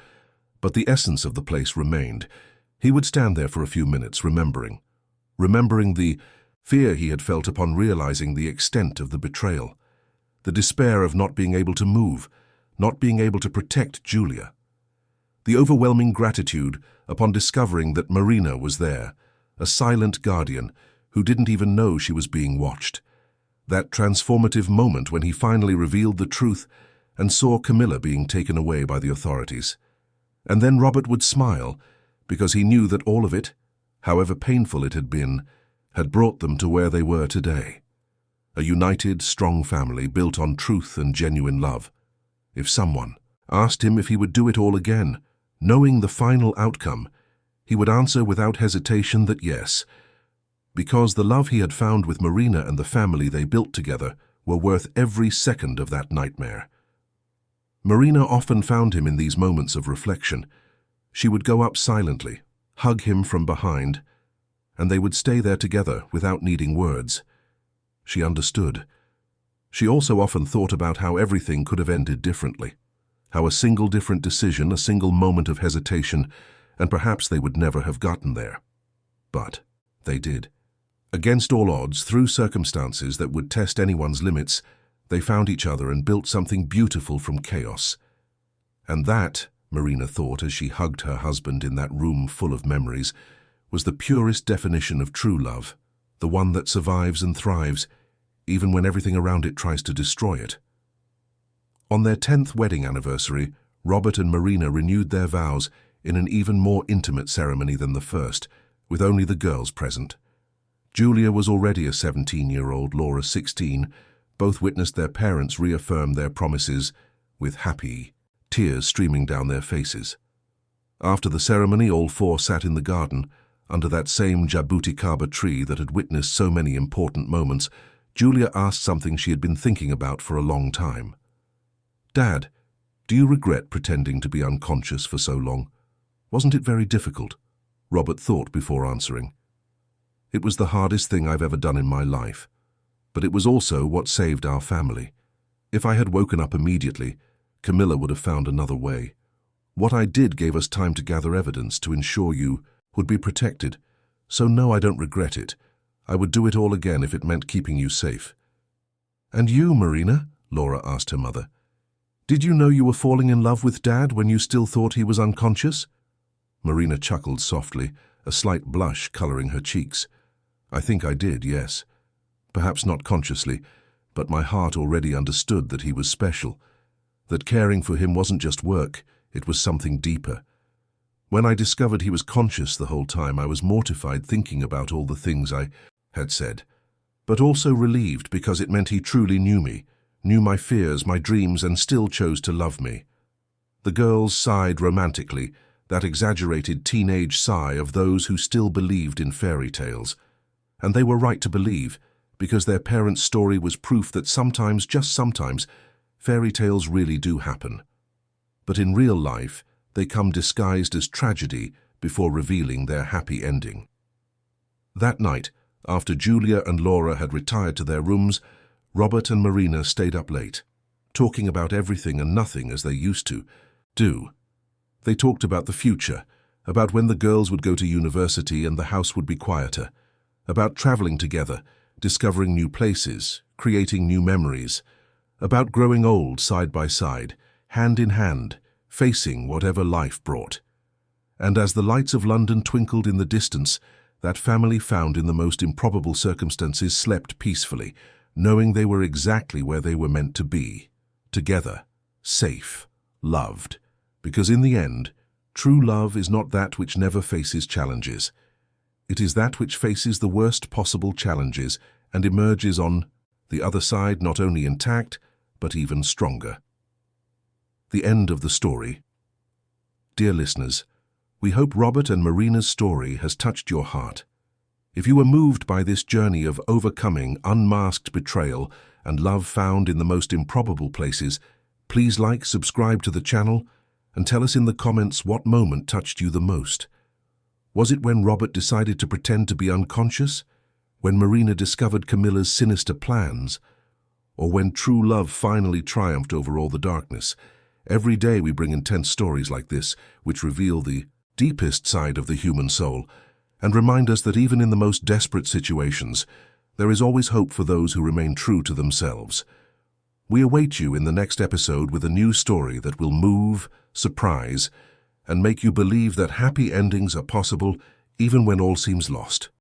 but the essence of the place remained. He would stand there for a few minutes, remembering the fear he had felt upon realizing the extent of the betrayal, the despair of not being able to move, not being able to protect Julia, the overwhelming gratitude upon discovering that Marina was there, a silent guardian who didn't even know she was being watched. That transformative moment when he finally revealed the truth and saw Camilla being taken away by the authorities. And then Robert would smile, because he knew that all of it, however painful it had been, had brought them to where they were today. A united, strong family built on truth and genuine love. If someone asked him if he would do it all again, knowing the final outcome, he would answer without hesitation that yes, because the love he had found with Marina and the family they built together were worth every second of that nightmare. Marina often found him in these moments of reflection. She would go up silently, hug him from behind, and they would stay there together without needing words. She understood. She also often thought about how everything could have ended differently, how a single different decision, a single moment of hesitation, and perhaps they would never have gotten there. But they did. Against all odds, through circumstances that would test anyone's limits, they found each other and built something beautiful from chaos. And that, Marina thought as she hugged her husband in that room full of memories, was the purest definition of true love, the one that survives and thrives, even when everything around it tries to destroy it. On their 10th wedding anniversary, Robert and Marina renewed their vows in an even more intimate ceremony than the first, with only the girls present. Julia was already a 17-year-old, Laura 16. Both witnessed their parents reaffirm their promises, with happy tears streaming down their faces. After the ceremony, all four sat in the garden, under that same jabuticaba tree that had witnessed so many important moments. Julia asked something she had been thinking about for a long time. "Dad, do you regret pretending to be unconscious for so long? Wasn't it very difficult?" Robert thought before answering. "It was the hardest thing I've ever done in my life, but it was also what saved our family. If I had woken up immediately, Camilla would have found another way. What I did gave us time to gather evidence to ensure you would be protected, so no, I don't regret it. I would do it all again if it meant keeping you safe." "And you, Marina?" Laura asked her mother. "Did you know you were falling in love with Dad when you still thought he was unconscious?" Marina chuckled softly, a slight blush coloring her cheeks. "I think I did, yes. Perhaps not consciously, but my heart already understood that he was special, that caring for him wasn't just work, it was something deeper. When I discovered he was conscious the whole time, I was mortified thinking about all the things I had said, but also relieved because it meant he truly knew me, knew my fears, my dreams, and still chose to love me." The girls sighed romantically, that exaggerated teenage sigh of those who still believed in fairy tales. And they were right to believe, because their parents' story was proof that sometimes, just sometimes, fairy tales really do happen. But in real life, they come disguised as tragedy before revealing their happy ending. That night, after Julia and Laura had retired to their rooms, Robert and Marina stayed up late, talking about everything and nothing as they used to do. They talked about the future, about when the girls would go to university and the house would be quieter, about traveling together, discovering new places, creating new memories, about growing old side by side, hand in hand, facing whatever life brought. And as the lights of London twinkled in the distance, that family found in the most improbable circumstances slept peacefully, knowing they were exactly where they were meant to be, together, safe, loved. Because in the end, true love is not that which never faces challenges. It is that which faces the worst possible challenges and emerges on the other side not only intact, but even stronger. The end of the story. Dear listeners, we hope Robert and Marina's story has touched your heart. If you were moved by this journey of overcoming unmasked betrayal and love found in the most improbable places, please like, subscribe to the channel, and tell us in the comments what moment touched you the most. Was it when Robert decided to pretend to be unconscious? When Marina discovered Camilla's sinister plans? Or when true love finally triumphed over all the darkness? Every day we bring intense stories like this, which reveal the deepest side of the human soul, and remind us that even in the most desperate situations, there is always hope for those who remain true to themselves. We await you in the next episode with a new story that will move, surprise, and make you believe that happy endings are possible even when all seems lost.